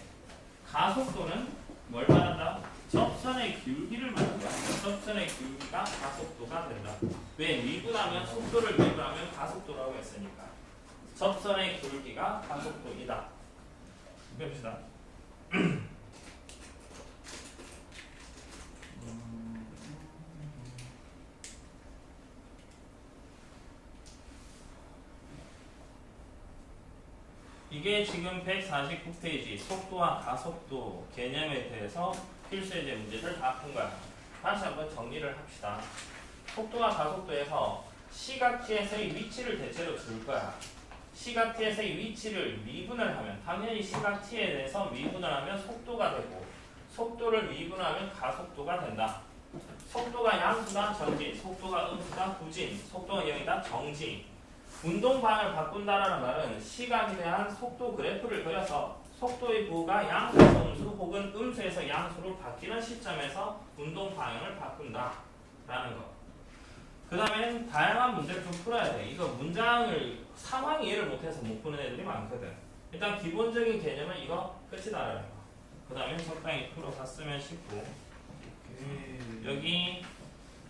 Speaker 1: 가속도는 뭘 말한다? 접선의 기울기를 말한다. 접선의 기울기가 가속도가 된다. 왜? 미분하면 속도를 미분하면 가속도라고 했으니까 접선의 기울기가 가속도이다. 봅시다. 이게 지금 149페이지 속도와 가속도 개념에 대해서 필수예제 문제를 다 푼 거야. 다시 한번 정리를 합시다. 속도와 가속도에서 시각 t에서의 위치를 대체로 줄 거야. 시각 t에서의 위치를 미분을 하면 당연히 시각 t에 대해서 미분을 하면 속도가 되고 속도를 미분하면 가속도가 된다. 속도가 양수다 정지, 속도가 음수다 부진, 속도가 0이다 정지. 운동 방향을 바꾼다라는 말은 시간에 대한 속도 그래프를 그려서 속도의 부호가 양수에서 음수 혹은 음수에서 양수로 바뀌는 시점에서 운동 방향을 바꾼다라는 거. 그 다음에 다양한 문제를 좀 풀어야 돼. 이거 문장을 상황 이해를 못해서 못 푸는 애들이 많거든. 일단 기본적인 개념은 이거 끝이다라는 거. 그 다음에 적당히 풀어갔으면 싶고 여기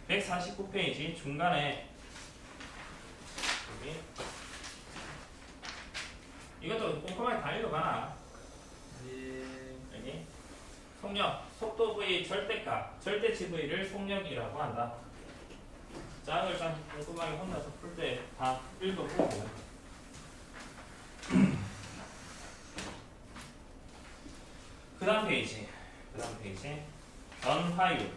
Speaker 1: 149페이지 중간에 여기 이것도 꼼꼼하게 다 읽어봐라. 여기 속력, 속도 V의 절대값, 절대치 V를 속력이라고 한다. 자, 일단 꼼꼼하게 혼자서 풀 때 다 읽어보고 그 다음 페이지 변화율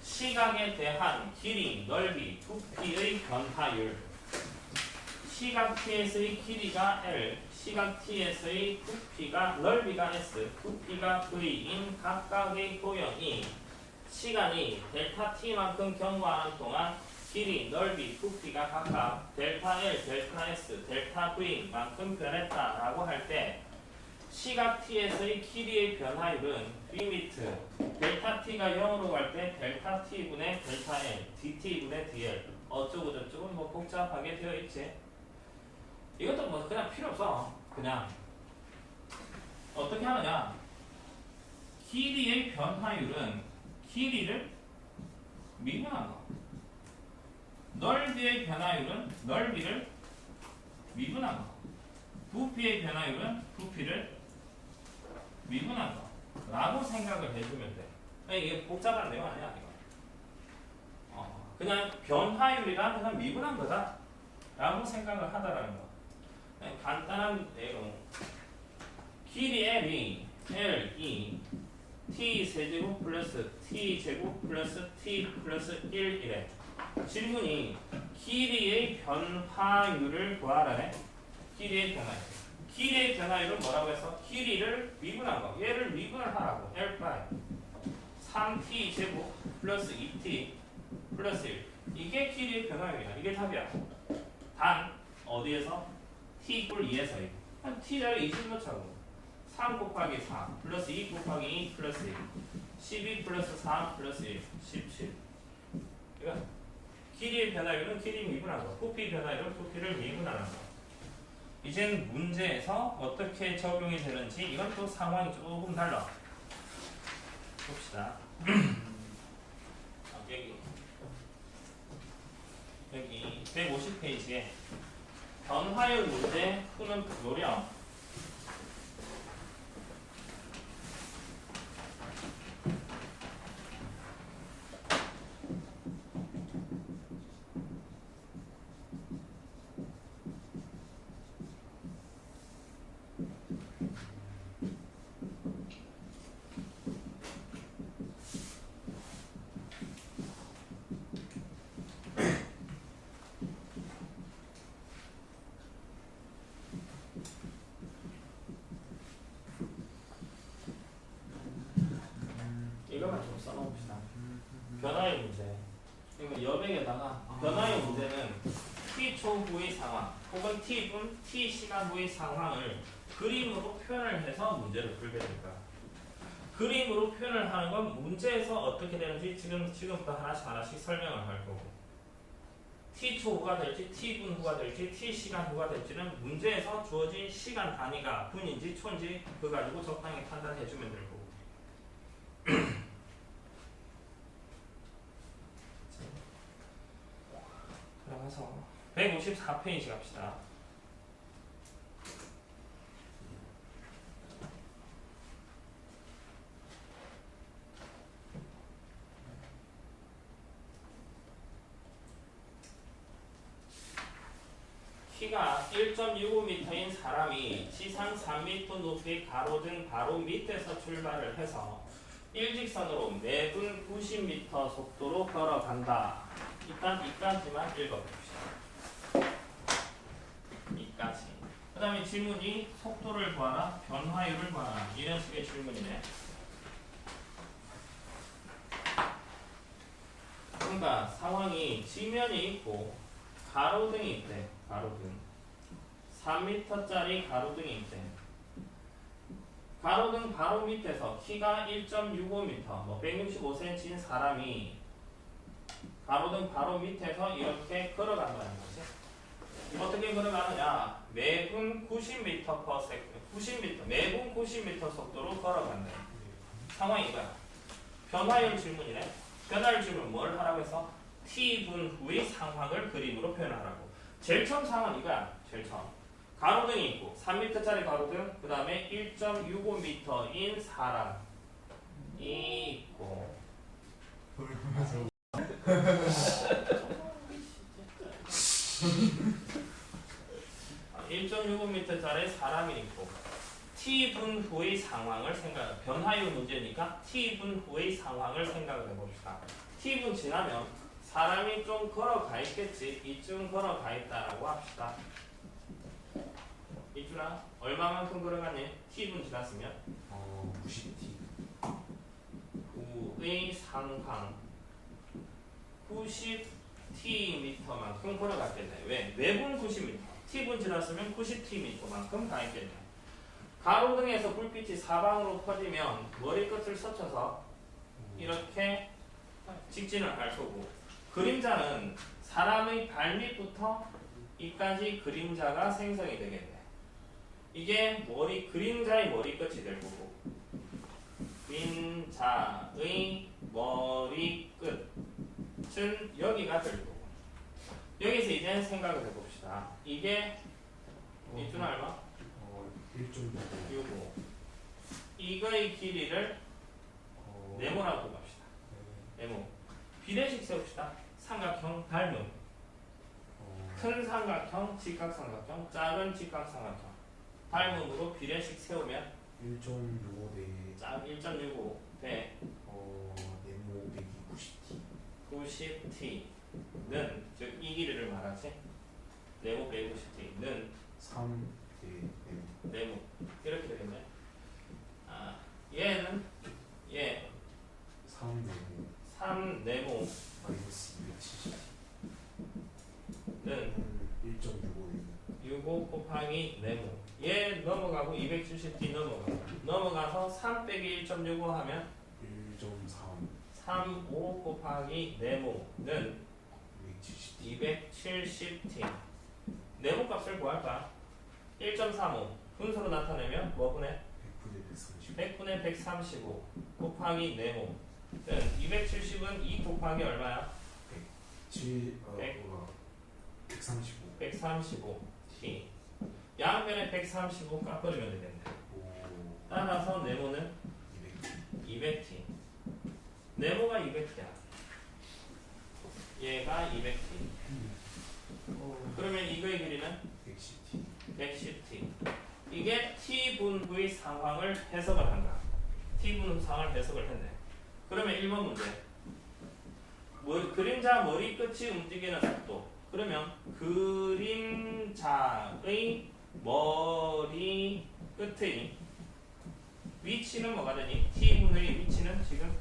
Speaker 1: 시각에 대한 길이, 넓이, 부피의 변화율 시각 t에서의 길이가 L, 시각 t에서의 부피가 넓이가 S, 부피가 V인 각각의 도형이 시간이 델타 t만큼 경과하는 동안 길이, 넓이, 부피가 각각 델타 L, 델타 S, 델타 V만큼 변했다라고 할 때 시각 t에서의 길이의 변화율은 V미트 델타 t가 0으로 갈 때 델타 t분의 델타 L, dt분의 dl 어쩌고 저쩌고 뭐 복잡하게 되어 있지. 이것도 뭐 그냥 필요 없어. 그냥 어떻게 하느냐. 길이의 변화율은 길이를 미분한 거. 넓이의 변화율은 넓이를 미분한 거. 부피의 변화율은 부피를 미분한 거. 라고 생각을 해주면 돼. 아니, 이게 복잡한 내용 아니야. 이거. 그냥 변화율이란 그냥 미분한 거다. 라고 생각을 하다라는 거. 간단한 내용. 길이 L이 L2 T 세제곱 플러스 T 제곱 플러스 T 플러스 1이래. 질문이 길이의 변화율을 구하라네. 길이의 변화율. 길이의 변화율은 뭐라고 해서? 길이를 미분한 거. 얘를 미분을 하라고. L 프라임. 3T 제곱 플러스 2T 플러스 1. 이게 길이의 변화율이야. 이게 답이야. 단 어디에서? t 이꼴 2에서 t자리 20몇 차고 3 곱하기 4 플러스 2 곱하기 2 플러스 1 12 플러스 3 플러스 1 17. 그러니까 길이의 변화율은 길이 미분한 거, 부피 변화율은 부피를 미분하는 거. 이젠 문제에서 어떻게 적용이 되는지 이건 또 상황이 조금 달라. 봅시다. 여기 150페이지에 변화율 문제 푸는 요령. 매분 t분 t 시간 후의 상황을 그림으로 표현을 해서 문제를 풀게 됩니다. 그림으로 표현을 하는 건 문제에서 어떻게 되는지 지금부터 하나씩 설명을 할 거고, t 초 후가 될지 t분 후가 될지 t 시간 후가 될지는 문제에서 주어진 시간 단위가 분인지 초인지 그거 가지고 적당히 판단해 주면 될 거고. 들어가서 154페이지 갑시다. 키가 1.65m인 사람이 지상 3m 높이 가로등 바로 밑에서 출발을 해서 일직선으로 매분 90m 속도로 걸어간다. 일단 이까지만 읽어봅시다. 이까지. 그 다음에 질문이 속도를 구하라, 변화율을 구하라, 이런 식의 질문이네. 그러니까 상황이 지면이 있고 가로등이 있대. 가로등 3m짜리 가로등이 있대. 가로등 바로 밑에서 키가 1.65m, 165cm인 사람이 가로등 바로 밑에서 이렇게 걸어간다는 거지. 어떻게 걸어가느냐? 매분 90m/s, 매분 90m 속도로 걸어간다. 상황이 이거야. 변화율 질문이네. 변화율 질문 뭘 하라고 해서? t분 후의 상황을 그림으로 표현하라고. 제일 처음 상황은 이거야. 제일 처음. 가로등이 있고 3m짜리 가로등, 그 다음에 1.65m인 사람이 있고 1.65m짜리 사람이 있고 t분 후의 상황을 변화율 문제니까 t분 후의 상황을 생각을 해봅시다. t분 지나면 사람이 좀 걸어가 있겠지. 이쯤 걸어가 있다라고 합시다. 이준아, 얼마만큼 걸어가니? t분 지났으면
Speaker 5: 90t.
Speaker 1: 후의 상황 90tm만큼 걸어갔겠네. 왜? 매분 90m. t분 지났으면 90tm만큼 가 있겠네. 가로등에서 불빛이 사방으로 퍼지면 머리 끝을 스쳐서 이렇게 직진을 할 거고, 그림자는 사람의 발밑부터 이까지 그림자가 생성이 되겠네. 이게 그림자의 머리끝이 될 거고, 그림자의 머리끝은 여기가 될 거고, 여기서 이제 생각을 해봅시다. 이게 이준 얼마?
Speaker 5: 1.65.
Speaker 1: 이거의 길이를 네모라고 합시다. 네모. 비례식 세웁시다. 삼각형 닮음. 큰 삼각형, 직각삼각형, 작은 직각삼각형. 닮음으로 비례식 세우면
Speaker 5: 1.65 대
Speaker 1: 1.65 대
Speaker 5: 네모 빼기 90t.
Speaker 1: 90t는 즉 이 길이를 말하지. 네모 빼기 90t는
Speaker 5: 3 대 네모.
Speaker 1: 네모. 이렇게 되겠네. 얘는
Speaker 5: 3 네모
Speaker 1: 3 네모
Speaker 5: 마이너스 270t는 1.65
Speaker 1: 65 곱하기 네모. 얘 넘어가고 270t 넘어가서 3 빼기 1.65 하면
Speaker 5: 1.3
Speaker 1: 35 곱하기 네모는 270t. 네모 값을 구할까? 1.35 분수로 나타내면 뭐 분의? 100분의 135 곱하기 네모는 270은 2 곱하기 얼마야? 135t. 양변에 135 깎아주면 되겠네. 따라서 네모는 200t. 네모가 200t야. 얘가 200t. 그러면 이거의 길이는 110t. 이게 t분 후의 상황을 해석을 한다. t분 후 상황을 해석을 했네. 그러면 1번 문제. 그림자 머리 끝이 움직이는 속도. 그러면 그림자의 머리 끝의 위치는 뭐가 되니? t분의 위치는 지금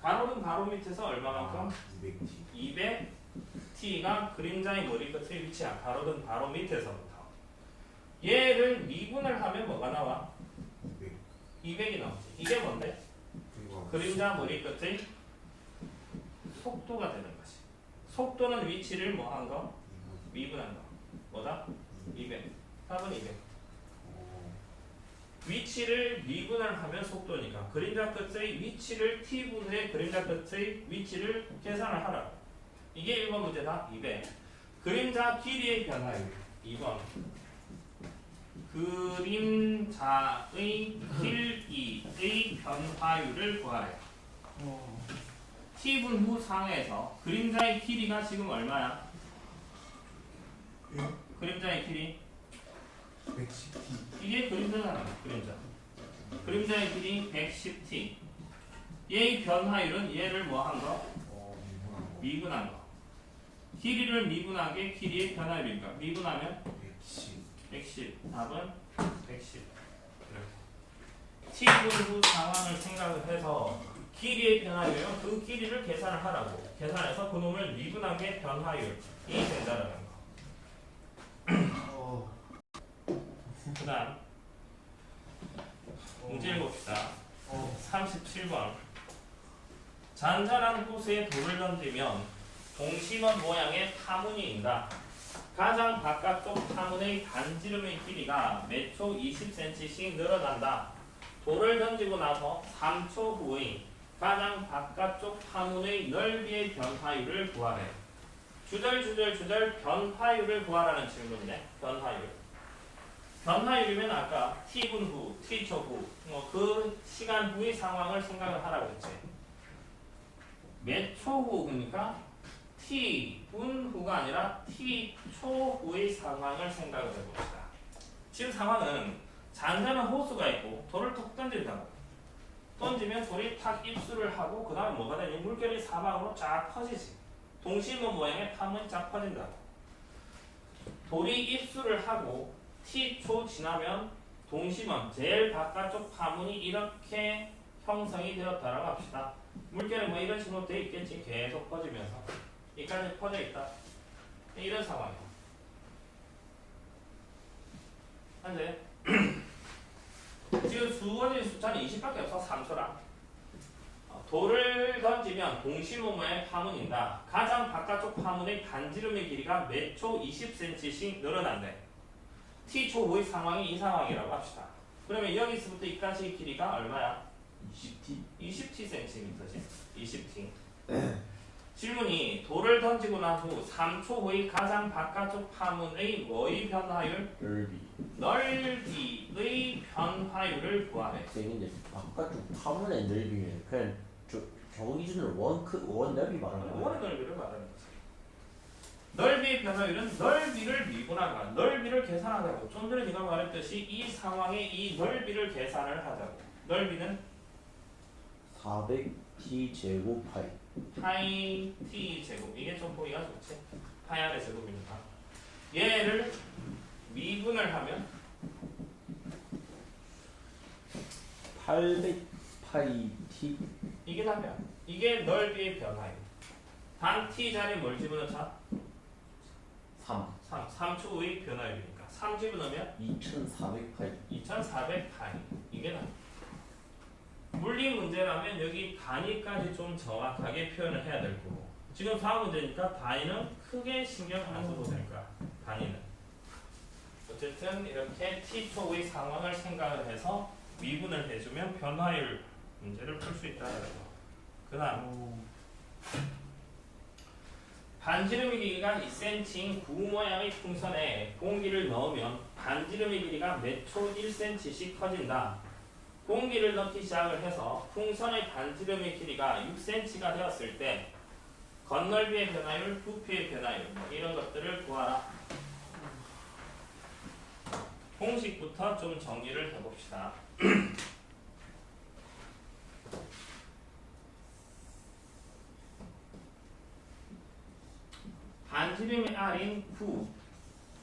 Speaker 1: 가로등 바로 밑에서 얼마만큼? 200 t가 그림자의 머리 끝의 위치야. 가로등 바로 밑에서부터. 얘를 미분을 하면 뭐가 나와? 200이 나오지. 이게 뭔데? 그림자 머리 끝의 속도가 되는 거지. 속도는 위치를 뭐 한 거? 미분한 거. 뭐다? 200. 답은 200. 위치를 미분을 하면 속도니까 그림자 끝의 위치를 t분의 그림자 끝의 위치를 계산을 하라고. 이게 1번 문제다. 200. 그림자 길이의 변화율 2번. 그림자의 길이의 변화율을 구하래. t분 후 상에서 그림자의 길이가 지금 얼마야? 그림자의 길이
Speaker 5: 110T.
Speaker 1: 이게 그림자잖아. 그림자의 길이 110t. 얘의 변화율은 얘를 뭐 한 거? 미분한 거. 길이를 미분한 게 길이의 변화율이니까 미분하면 110. 답은 110. t분 후 상황을 생각을 해서 길이의 변화율은 그 길이를 계산을 하라고. 계산해서 그놈을 미분한 게 변화율이 된다라는 거. 그 다음 문제를 봅시다. 37번. 잔잔한 호수에 돌을 던지면 동심원 모양의 파문이 인다. 가장 바깥쪽 파문의 반지름의 길이가 매 초 20cm씩 늘어난다. 돌을 던지고 나서 3초 후의 가장 바깥쪽 파문의 넓이의 변화율을 구하래. 주절 변화율을 구하라는 질문이네. 변화율이면 아까 t분 후, t초 후, 그 시간 후의 상황을 생각을 하라고 했지. 몇 초 후니까 t분 후가 아니라 t초 후의 상황을 생각을 해봅시다. 지금 상황은 잔잔한 호수가 있고 돌을 툭 던진다고. 던지면 돌이 탁 입수를 하고 그 다음에 뭐가 되니? 물결이 사방으로 쫙 퍼지지. 동심원 모양의 파문이 쫙 퍼진다고. 돌이 입수를 하고 t초 지나면 동심원 제일 바깥쪽 파문이 이렇게 형성이 되었다라고 합시다. 물결이 뭐 이런 식으로 돼 있겠지. 계속 퍼지면서 여기까지 퍼져 있다. 이런 상황이야. 현재 지금 주어진 숫자는 20밖에 없어. 3초랑. 돌을 던지면 동심원모의 파문인다. 가장 바깥쪽 파문의 반지름의 길이가 매 초 20cm씩 늘어난대. t초 후의 상황이 이 상황이라고 합시다. 그러면 여기서부터 여기까지의 길이가 얼마야?
Speaker 2: 20t?
Speaker 1: 20tcm지. 20t. 질문이 돌을 던지고 난 후 3초 후의 가장 바깥쪽 파문의 뭐의 변화율? 넓이의 변화율을 구하래.
Speaker 2: 근데 바깥쪽 파문의 넓이는 그냥 저 기준으로 원 넓이 말하는 거야.
Speaker 1: 원의 넓이를 말하는 거지. 넓이의 변화율은 넓이를 미분한 거야. 넓이를 계산하자고. 좀 전에 네가 말했듯이 이 상황에 이 넓이를 계산을 하자고. 넓이는
Speaker 2: 400t 제곱 파이.
Speaker 1: t 제곱. 이게 좀 보기가 좋지. 파이 r의 제곱이니까. 얘를 미분을 하면
Speaker 2: 800파이 t.
Speaker 1: 이게 답이야. 이게 넓이의 변화율. 단 t 자리에 뭘 집어넣자?
Speaker 2: 3.
Speaker 1: 3초 후의 변화율이니까 3 집어넣으면
Speaker 2: 2400파이.
Speaker 1: 2400파이. 이게 답. 물리 문제라면 여기 단위까지 좀 정확하게 표현을 해야 될 거고, 지금 수학 문제니까 단위는 크게 신경 안 써도 될 거야. 단위는 어쨌든 이렇게 t초의 상황을 생각을 해서 미분을 해주면 변화율 문제를 풀 수 있다는 거. 그 다음 반지름의 길이가 2cm인 구 모양의 풍선에 공기를 넣으면 반지름의 길이가 매 초 1cm씩 커진다. 공기를 넣기 시작을 해서 풍선의 반지름의 길이가 6cm가 되었을 때 겉넓이의 변화율, 부피의 변화율 이런 것들을 구하라. 공식부터 좀 정리를 해봅시다. 반지름의 R인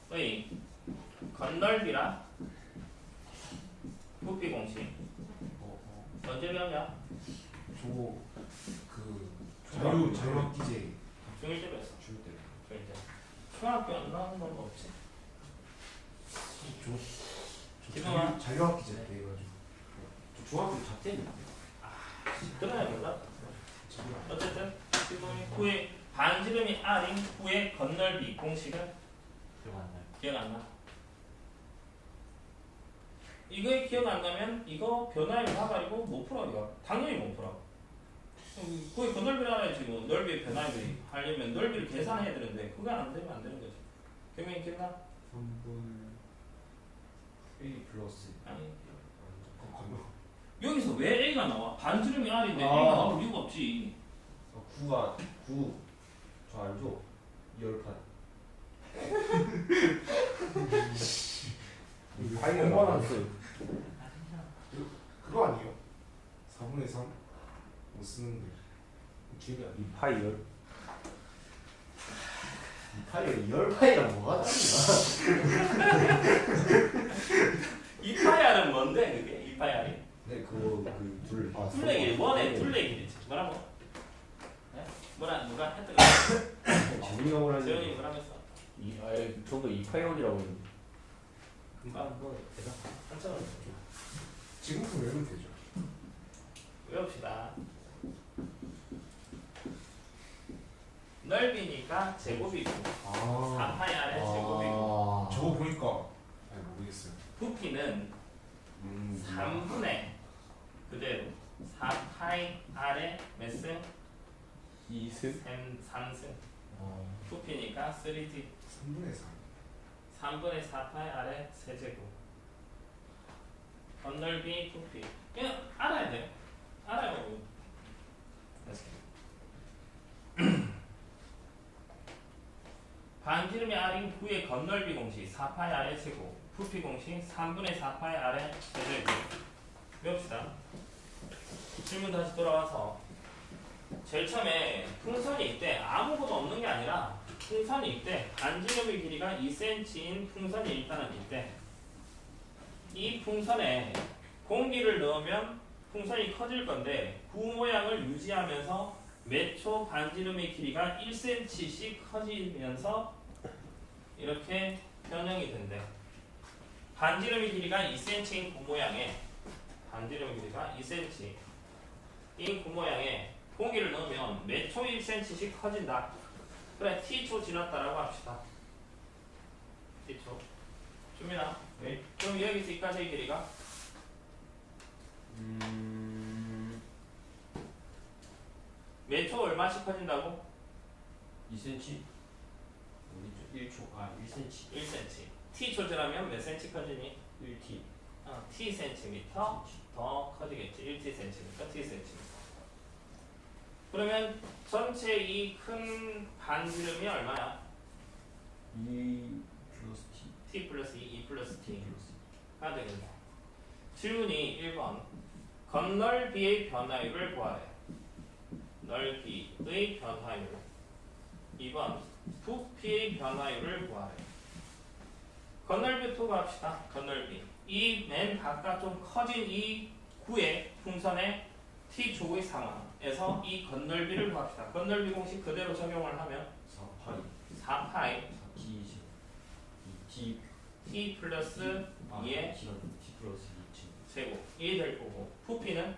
Speaker 1: 구의 겉넓이라 부피 공식 언제 배웠냐?
Speaker 5: 그 자유학기제
Speaker 1: 중1 때 배웠어.
Speaker 5: 줄 때.
Speaker 1: 이제 중학교 안 나오는 건 없지. 지금은
Speaker 5: 자유학기 제 때 해가지고
Speaker 2: 저 중학교 자퇴했는데.
Speaker 1: 들어야 몰라. 어쨌든 지금 후에 반지름이 r인 후의 건널비 공식은
Speaker 2: 기억 안 나요.
Speaker 1: 기억 안 나. 이거에 기억 안 나면 이거 변화를 봐가지고 못 풀어 이거. 당연히 못 풀어. 거의 건널비를 알아야지 뭐 넓이의 변화를 하려면 넓이를 계산해야 되는데 그거 안 되면 안 되는 거지. 경민이 기억나?
Speaker 3: 3분의
Speaker 2: A 플러스
Speaker 1: 아니.
Speaker 4: 건너.
Speaker 1: 여기서 왜 A가 나와? 반지름이 R인데
Speaker 2: 아.
Speaker 1: A가 나올 이유가 없지.
Speaker 2: 9가 9. 저 알죠? 열판. 파이가 나왔어요.
Speaker 4: 그거 아니에요? 4분의 3? 못 쓰는데. 기억이 안 나.
Speaker 2: 이 파이 열. 이 파이 열 파이랑 뭐가 다른가?
Speaker 1: 이파이알은 뭔데 그게? 이파이알이?
Speaker 2: 네 그거 그 둘.
Speaker 1: 둘레길 원의 둘레길이지. 뭐라고? 네? 뭐라 누가 했던 거?
Speaker 2: 진영을 하는.
Speaker 1: 재현이 뭐라고 했어?
Speaker 2: 이 아예 저도 이 파이원이라고 했는데.
Speaker 1: 금방 뭐 대답 한참을
Speaker 4: 지금부터 외우면 되죠.
Speaker 1: 외웁시다. 넓이니까 제곱이고
Speaker 2: 아.
Speaker 1: 4파이 아래 제곱이고
Speaker 4: 저거 보니까 아니 모르겠어요.
Speaker 1: 부피는 3분의 그대로 4파이 아래 몇 승?
Speaker 2: 2승.
Speaker 1: 3승. 부피니까 3D
Speaker 4: 3분의 3.
Speaker 1: 3분의 4파이 아래 세제곱. 건널비 부피. 이거 알아야 돼. 알아요. 반지름이 R인 9의 건널비 공식 4파이 아래 세곱. 부피 공식 3분의 4파이 아래 세제곱. 외웁시다. 질문 다시 돌아와서 제일 처음에 풍선이 있대. 아무것도 없는 게 아니라 풍선이 있대. 반지름의 길이가 2cm인 풍선이 일단은 있대. 이 풍선에 공기를 넣으면 풍선이 커질 건데 구 모양을 유지하면서 몇 초 반지름의 길이가 1cm씩 커지면서 이렇게 변형이 된대. 반지름의 길이가 2cm인 구 모양에 반지름의 길이가 2cm인 구 모양에 공기를 넣으면 몇 초 1cm씩 커진다. 그래 t초 지났다라고 합시다. t초. 준민아. 네. 그럼 여기서 여기까지의 길이가 몇 초 얼마씩 커진다고?
Speaker 2: 2cm. 1초. 아 1cm.
Speaker 1: 1cm. t초 지나면 몇 cm 커지니?
Speaker 2: 1t.
Speaker 1: t cm 더 커지겠지. 1t cm, t cm. 그러면 전체 이 큰 반지름이 얼마야?
Speaker 2: 2 플러스 t.
Speaker 1: t 플러스 2 플러스 t.
Speaker 2: 플러스
Speaker 1: 가 되겠네. 질문이 1번. 건널비의 변화율을 구하래. 넓이의 변화율. 2번. 부피의 변화율을 구하래. 건널비부터 합시다. 건널비. 이 맨 바깥 좀 커진 이 구의 풍선의 t조의 상황에서 이 건널비를 구합시다. 건널비 공식 그대로 적용을 하면
Speaker 2: 4파이.
Speaker 1: 4파이
Speaker 2: 4t 2t.
Speaker 1: t 플러스 2의
Speaker 2: t 플러스 2t.
Speaker 1: 제곱. 이게 될 거고. 부피는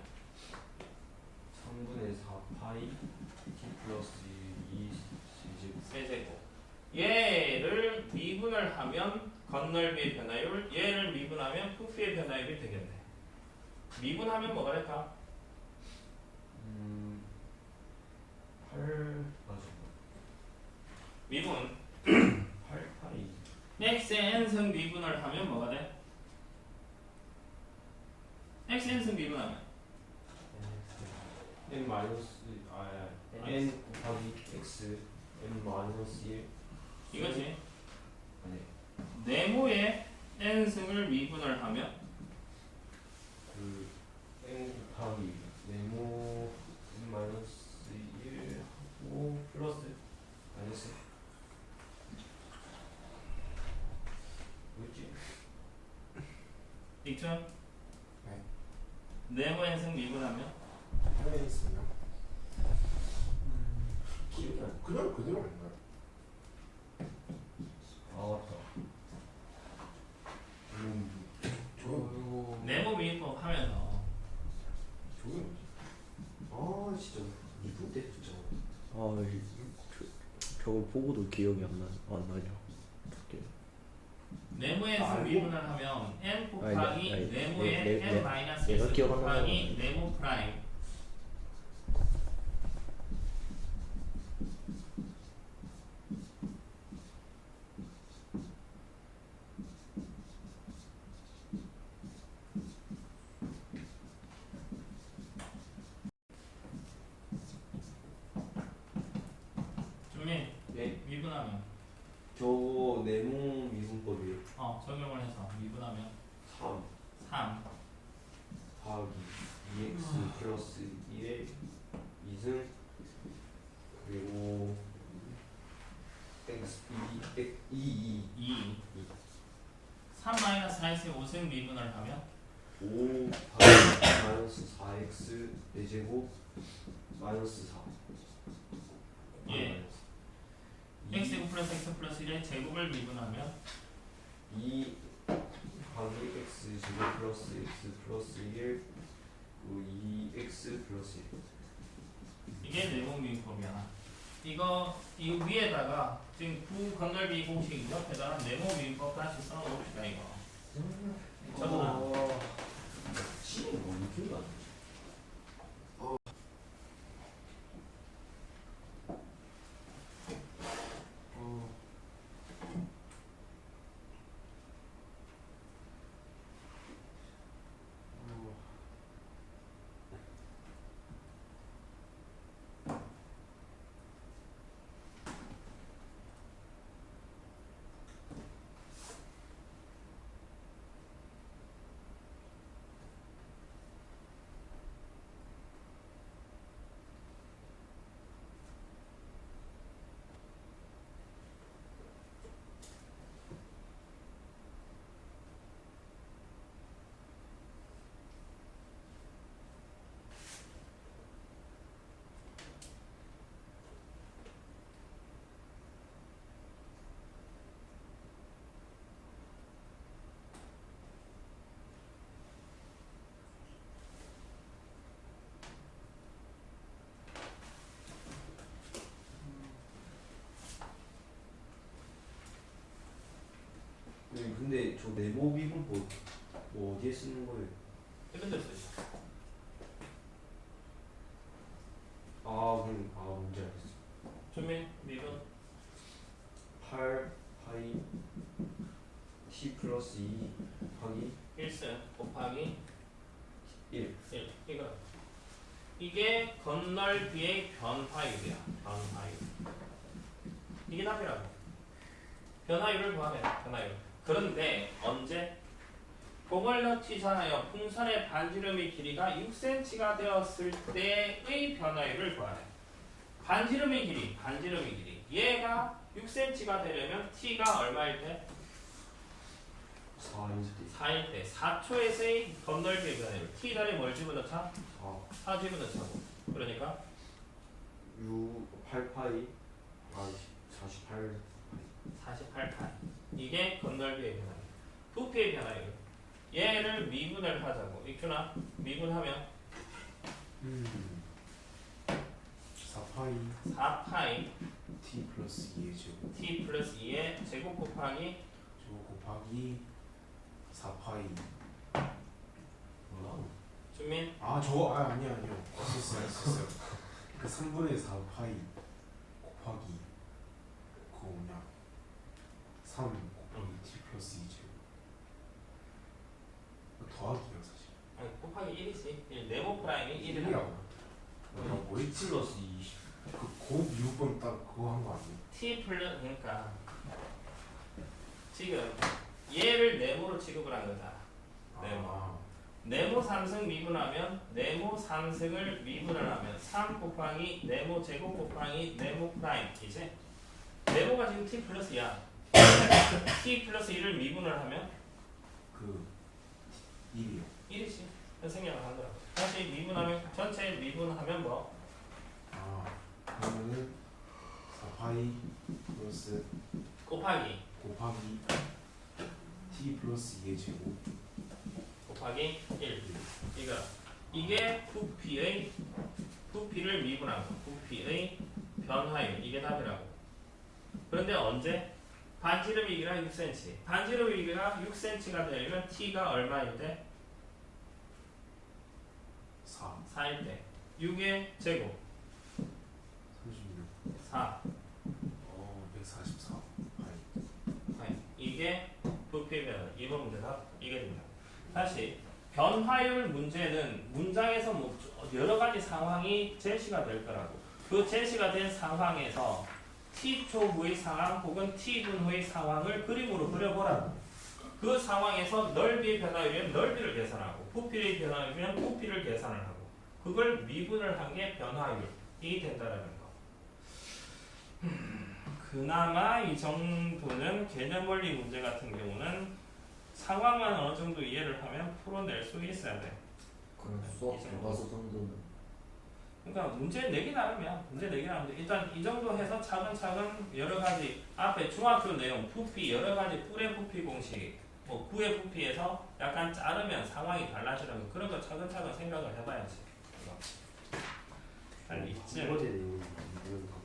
Speaker 2: 3분의 4파이 t 플러스 2 세제곱.
Speaker 1: 세제곱. 얘를 미분을 하면 건널비의 변화율, 얘를 미분하면 부피의 변화율이 되겠네. 미분하면 뭐가 될까?
Speaker 2: 8 맞아.
Speaker 1: 미분
Speaker 2: 8파이.
Speaker 1: x의 n승 미분을 하면 뭐가 돼? x n승 미분하면
Speaker 2: n 마이너스 n 곱하기 x n 마이너스 1.
Speaker 1: 이거지.
Speaker 2: 아니
Speaker 1: 네모의 n승을 미분을 하면
Speaker 2: 그 n 곱하기 네모 n 마이너스 1 하고 플러스 마이너스 뭐였지?
Speaker 1: 있죠?
Speaker 4: 네.
Speaker 1: 네모 n승 미분하면
Speaker 4: 하나 있으면
Speaker 2: 기억이 안 나.
Speaker 4: 그냥 그대로 아닌가요?
Speaker 2: 보고도 기억이 안 나냐. 어떡해.
Speaker 1: 네모에서
Speaker 4: 알고?
Speaker 1: 미분을 하면 n 곱하기
Speaker 2: 아니,
Speaker 1: 네모의 n 마이너스
Speaker 2: 내가
Speaker 1: 1
Speaker 2: 기억하는
Speaker 1: 곱하기
Speaker 2: 거는
Speaker 1: 네모 프라임 준민
Speaker 4: 네.
Speaker 1: 미분하면
Speaker 4: 저거 네모 미분법이에요.
Speaker 1: 적용을 해서 미분하면
Speaker 4: 3
Speaker 1: 3
Speaker 4: 더하기 2x 플러스 1의 2승 그리고 x 2
Speaker 1: 2 3 마이너스 4x의 5승 미분을 하면
Speaker 4: 5 더하기 마이너스 4x 4제곱 마이너스 4
Speaker 1: 예. x제곱 플러스 x 플러스 1의 제곱을 미분하면
Speaker 4: 2 더하기 x 제곱 플러스 x 플러스 1 그리고 2x 플러스 1
Speaker 1: 이게 네모 미분법이야. 이거 위에다가 지금 부건널비 공식 옆에다가 네모 미분법 다시 써놓읍시다 이거. 저거나
Speaker 2: 지금 너무 기억이 안 나.
Speaker 4: 근데 저 네모 미분법 뭐 어디에 쓰는 거예요?
Speaker 1: 이런 데 쓰죠.
Speaker 4: 그럼 뭔지 알겠어.
Speaker 1: 준민 미분
Speaker 4: 8 파이 t 플러스 2 곱하기
Speaker 1: 1승 곱하기
Speaker 4: 1
Speaker 1: 1 이게 건널비의 변화율이야. 변화율. 이게 답이라고. 변화율을 구하래. 변화율. 그런데 언제? 그걸 튀잖아요. 풍선의 반지름의 길이가 6cm가 되었을 때의 변화율을 구하래. 반지름의 길이. 얘가 6cm가 되려면 t가 얼마일 때?
Speaker 4: 4일 때
Speaker 1: 4일 때. 4초에서의 건널비의 변화율. t 다음에 뭘 집어넣자? 4 집어넣자고. 그러니까
Speaker 4: 8 파이 48
Speaker 1: 48파이. 이게 건널비의 변화율. 부피의 변화율. 얘를 미분을 하자고. 익주나 미분하면
Speaker 5: 4파이
Speaker 1: 4파이
Speaker 5: t 플러스 2의 제곱
Speaker 1: t 플러스 2의 제곱 곱하기
Speaker 5: 저거 곱하기 4파이
Speaker 2: 뭐야?
Speaker 1: 준민
Speaker 5: 아니요 있었어요 그 3분의 4파이 곱하기 그거 뭐냐 3 곱하기 t 플러스 2 제곱 더하기요 사실
Speaker 1: 아니, 곱하기 1이지. 네모 프라임이 1이라고.
Speaker 5: 1이라고 뭐 했지?
Speaker 2: 플러스 2.
Speaker 5: 고 미분법 딱 그거 한 거 아니에요?
Speaker 1: t 플러스 그러니까 지금 얘를 네모로 취급을 한 거잖아. 네모. 네모 3승 미분하면 네모 3승을 미분을 하면 3 곱하기 네모 제곱 곱하기 네모 프라임 이제 네모가 지금 t 플러스 2야. t 플러스 1을 미분을 하면
Speaker 5: 그 1이요
Speaker 1: 1이지. 생략을 한 거라고. 다시 미분하면 전체 미분하면 뭐?
Speaker 5: 그러면은 4파이 플러스
Speaker 1: 곱하기
Speaker 5: t 플러스 2의 제곱
Speaker 1: 곱하기 1 이게 부피를 미분한 거. 부피의 변화율 이게 답이라고. 그런데 언제? 반지름 위기가 6cm. 반지름 위기가 6cm가 되려면 t가 얼마인데?
Speaker 5: 4
Speaker 1: 4일 때 6의 제곱
Speaker 5: 36
Speaker 1: 4.
Speaker 5: 144
Speaker 1: 이게 부피의 변화. 이번 문제가 이게 됩니다. 다시 변화율 문제는 문장에서 뭐 여러 가지 상황이 제시가 될 거라고. 그 제시가 된 상황에서 t초 후의 상황 혹은 t분 후의 상황을 그림으로 그려보라고. 그 상황에서 넓이의 변화율이면 넓이를 계산하고 부피의 변화율이면 부피를 계산을 하고 그걸 미분을 한 게 변화율이 된다라는 거. 그나마 이 정도는 개념 원리 문제 같은 경우는 상황만 어느 정도 이해를 하면 풀어낼 수 있어야 돼.
Speaker 2: 그럼 수학 교과서 정도는
Speaker 1: 그러니까 문제 내기 나름이야. 문제 내기 나름. 일단 이 정도 해서 차근차근 여러 가지 앞에 중학교 내용 부피 여러 가지 뿔의 부피 공식 뭐 구의 부피에서 약간 자르면 상황이 달라지는 거 그런 거 차근차근 생각을 해봐야지. 잘 있지.
Speaker 5: 어제 내용 이런 거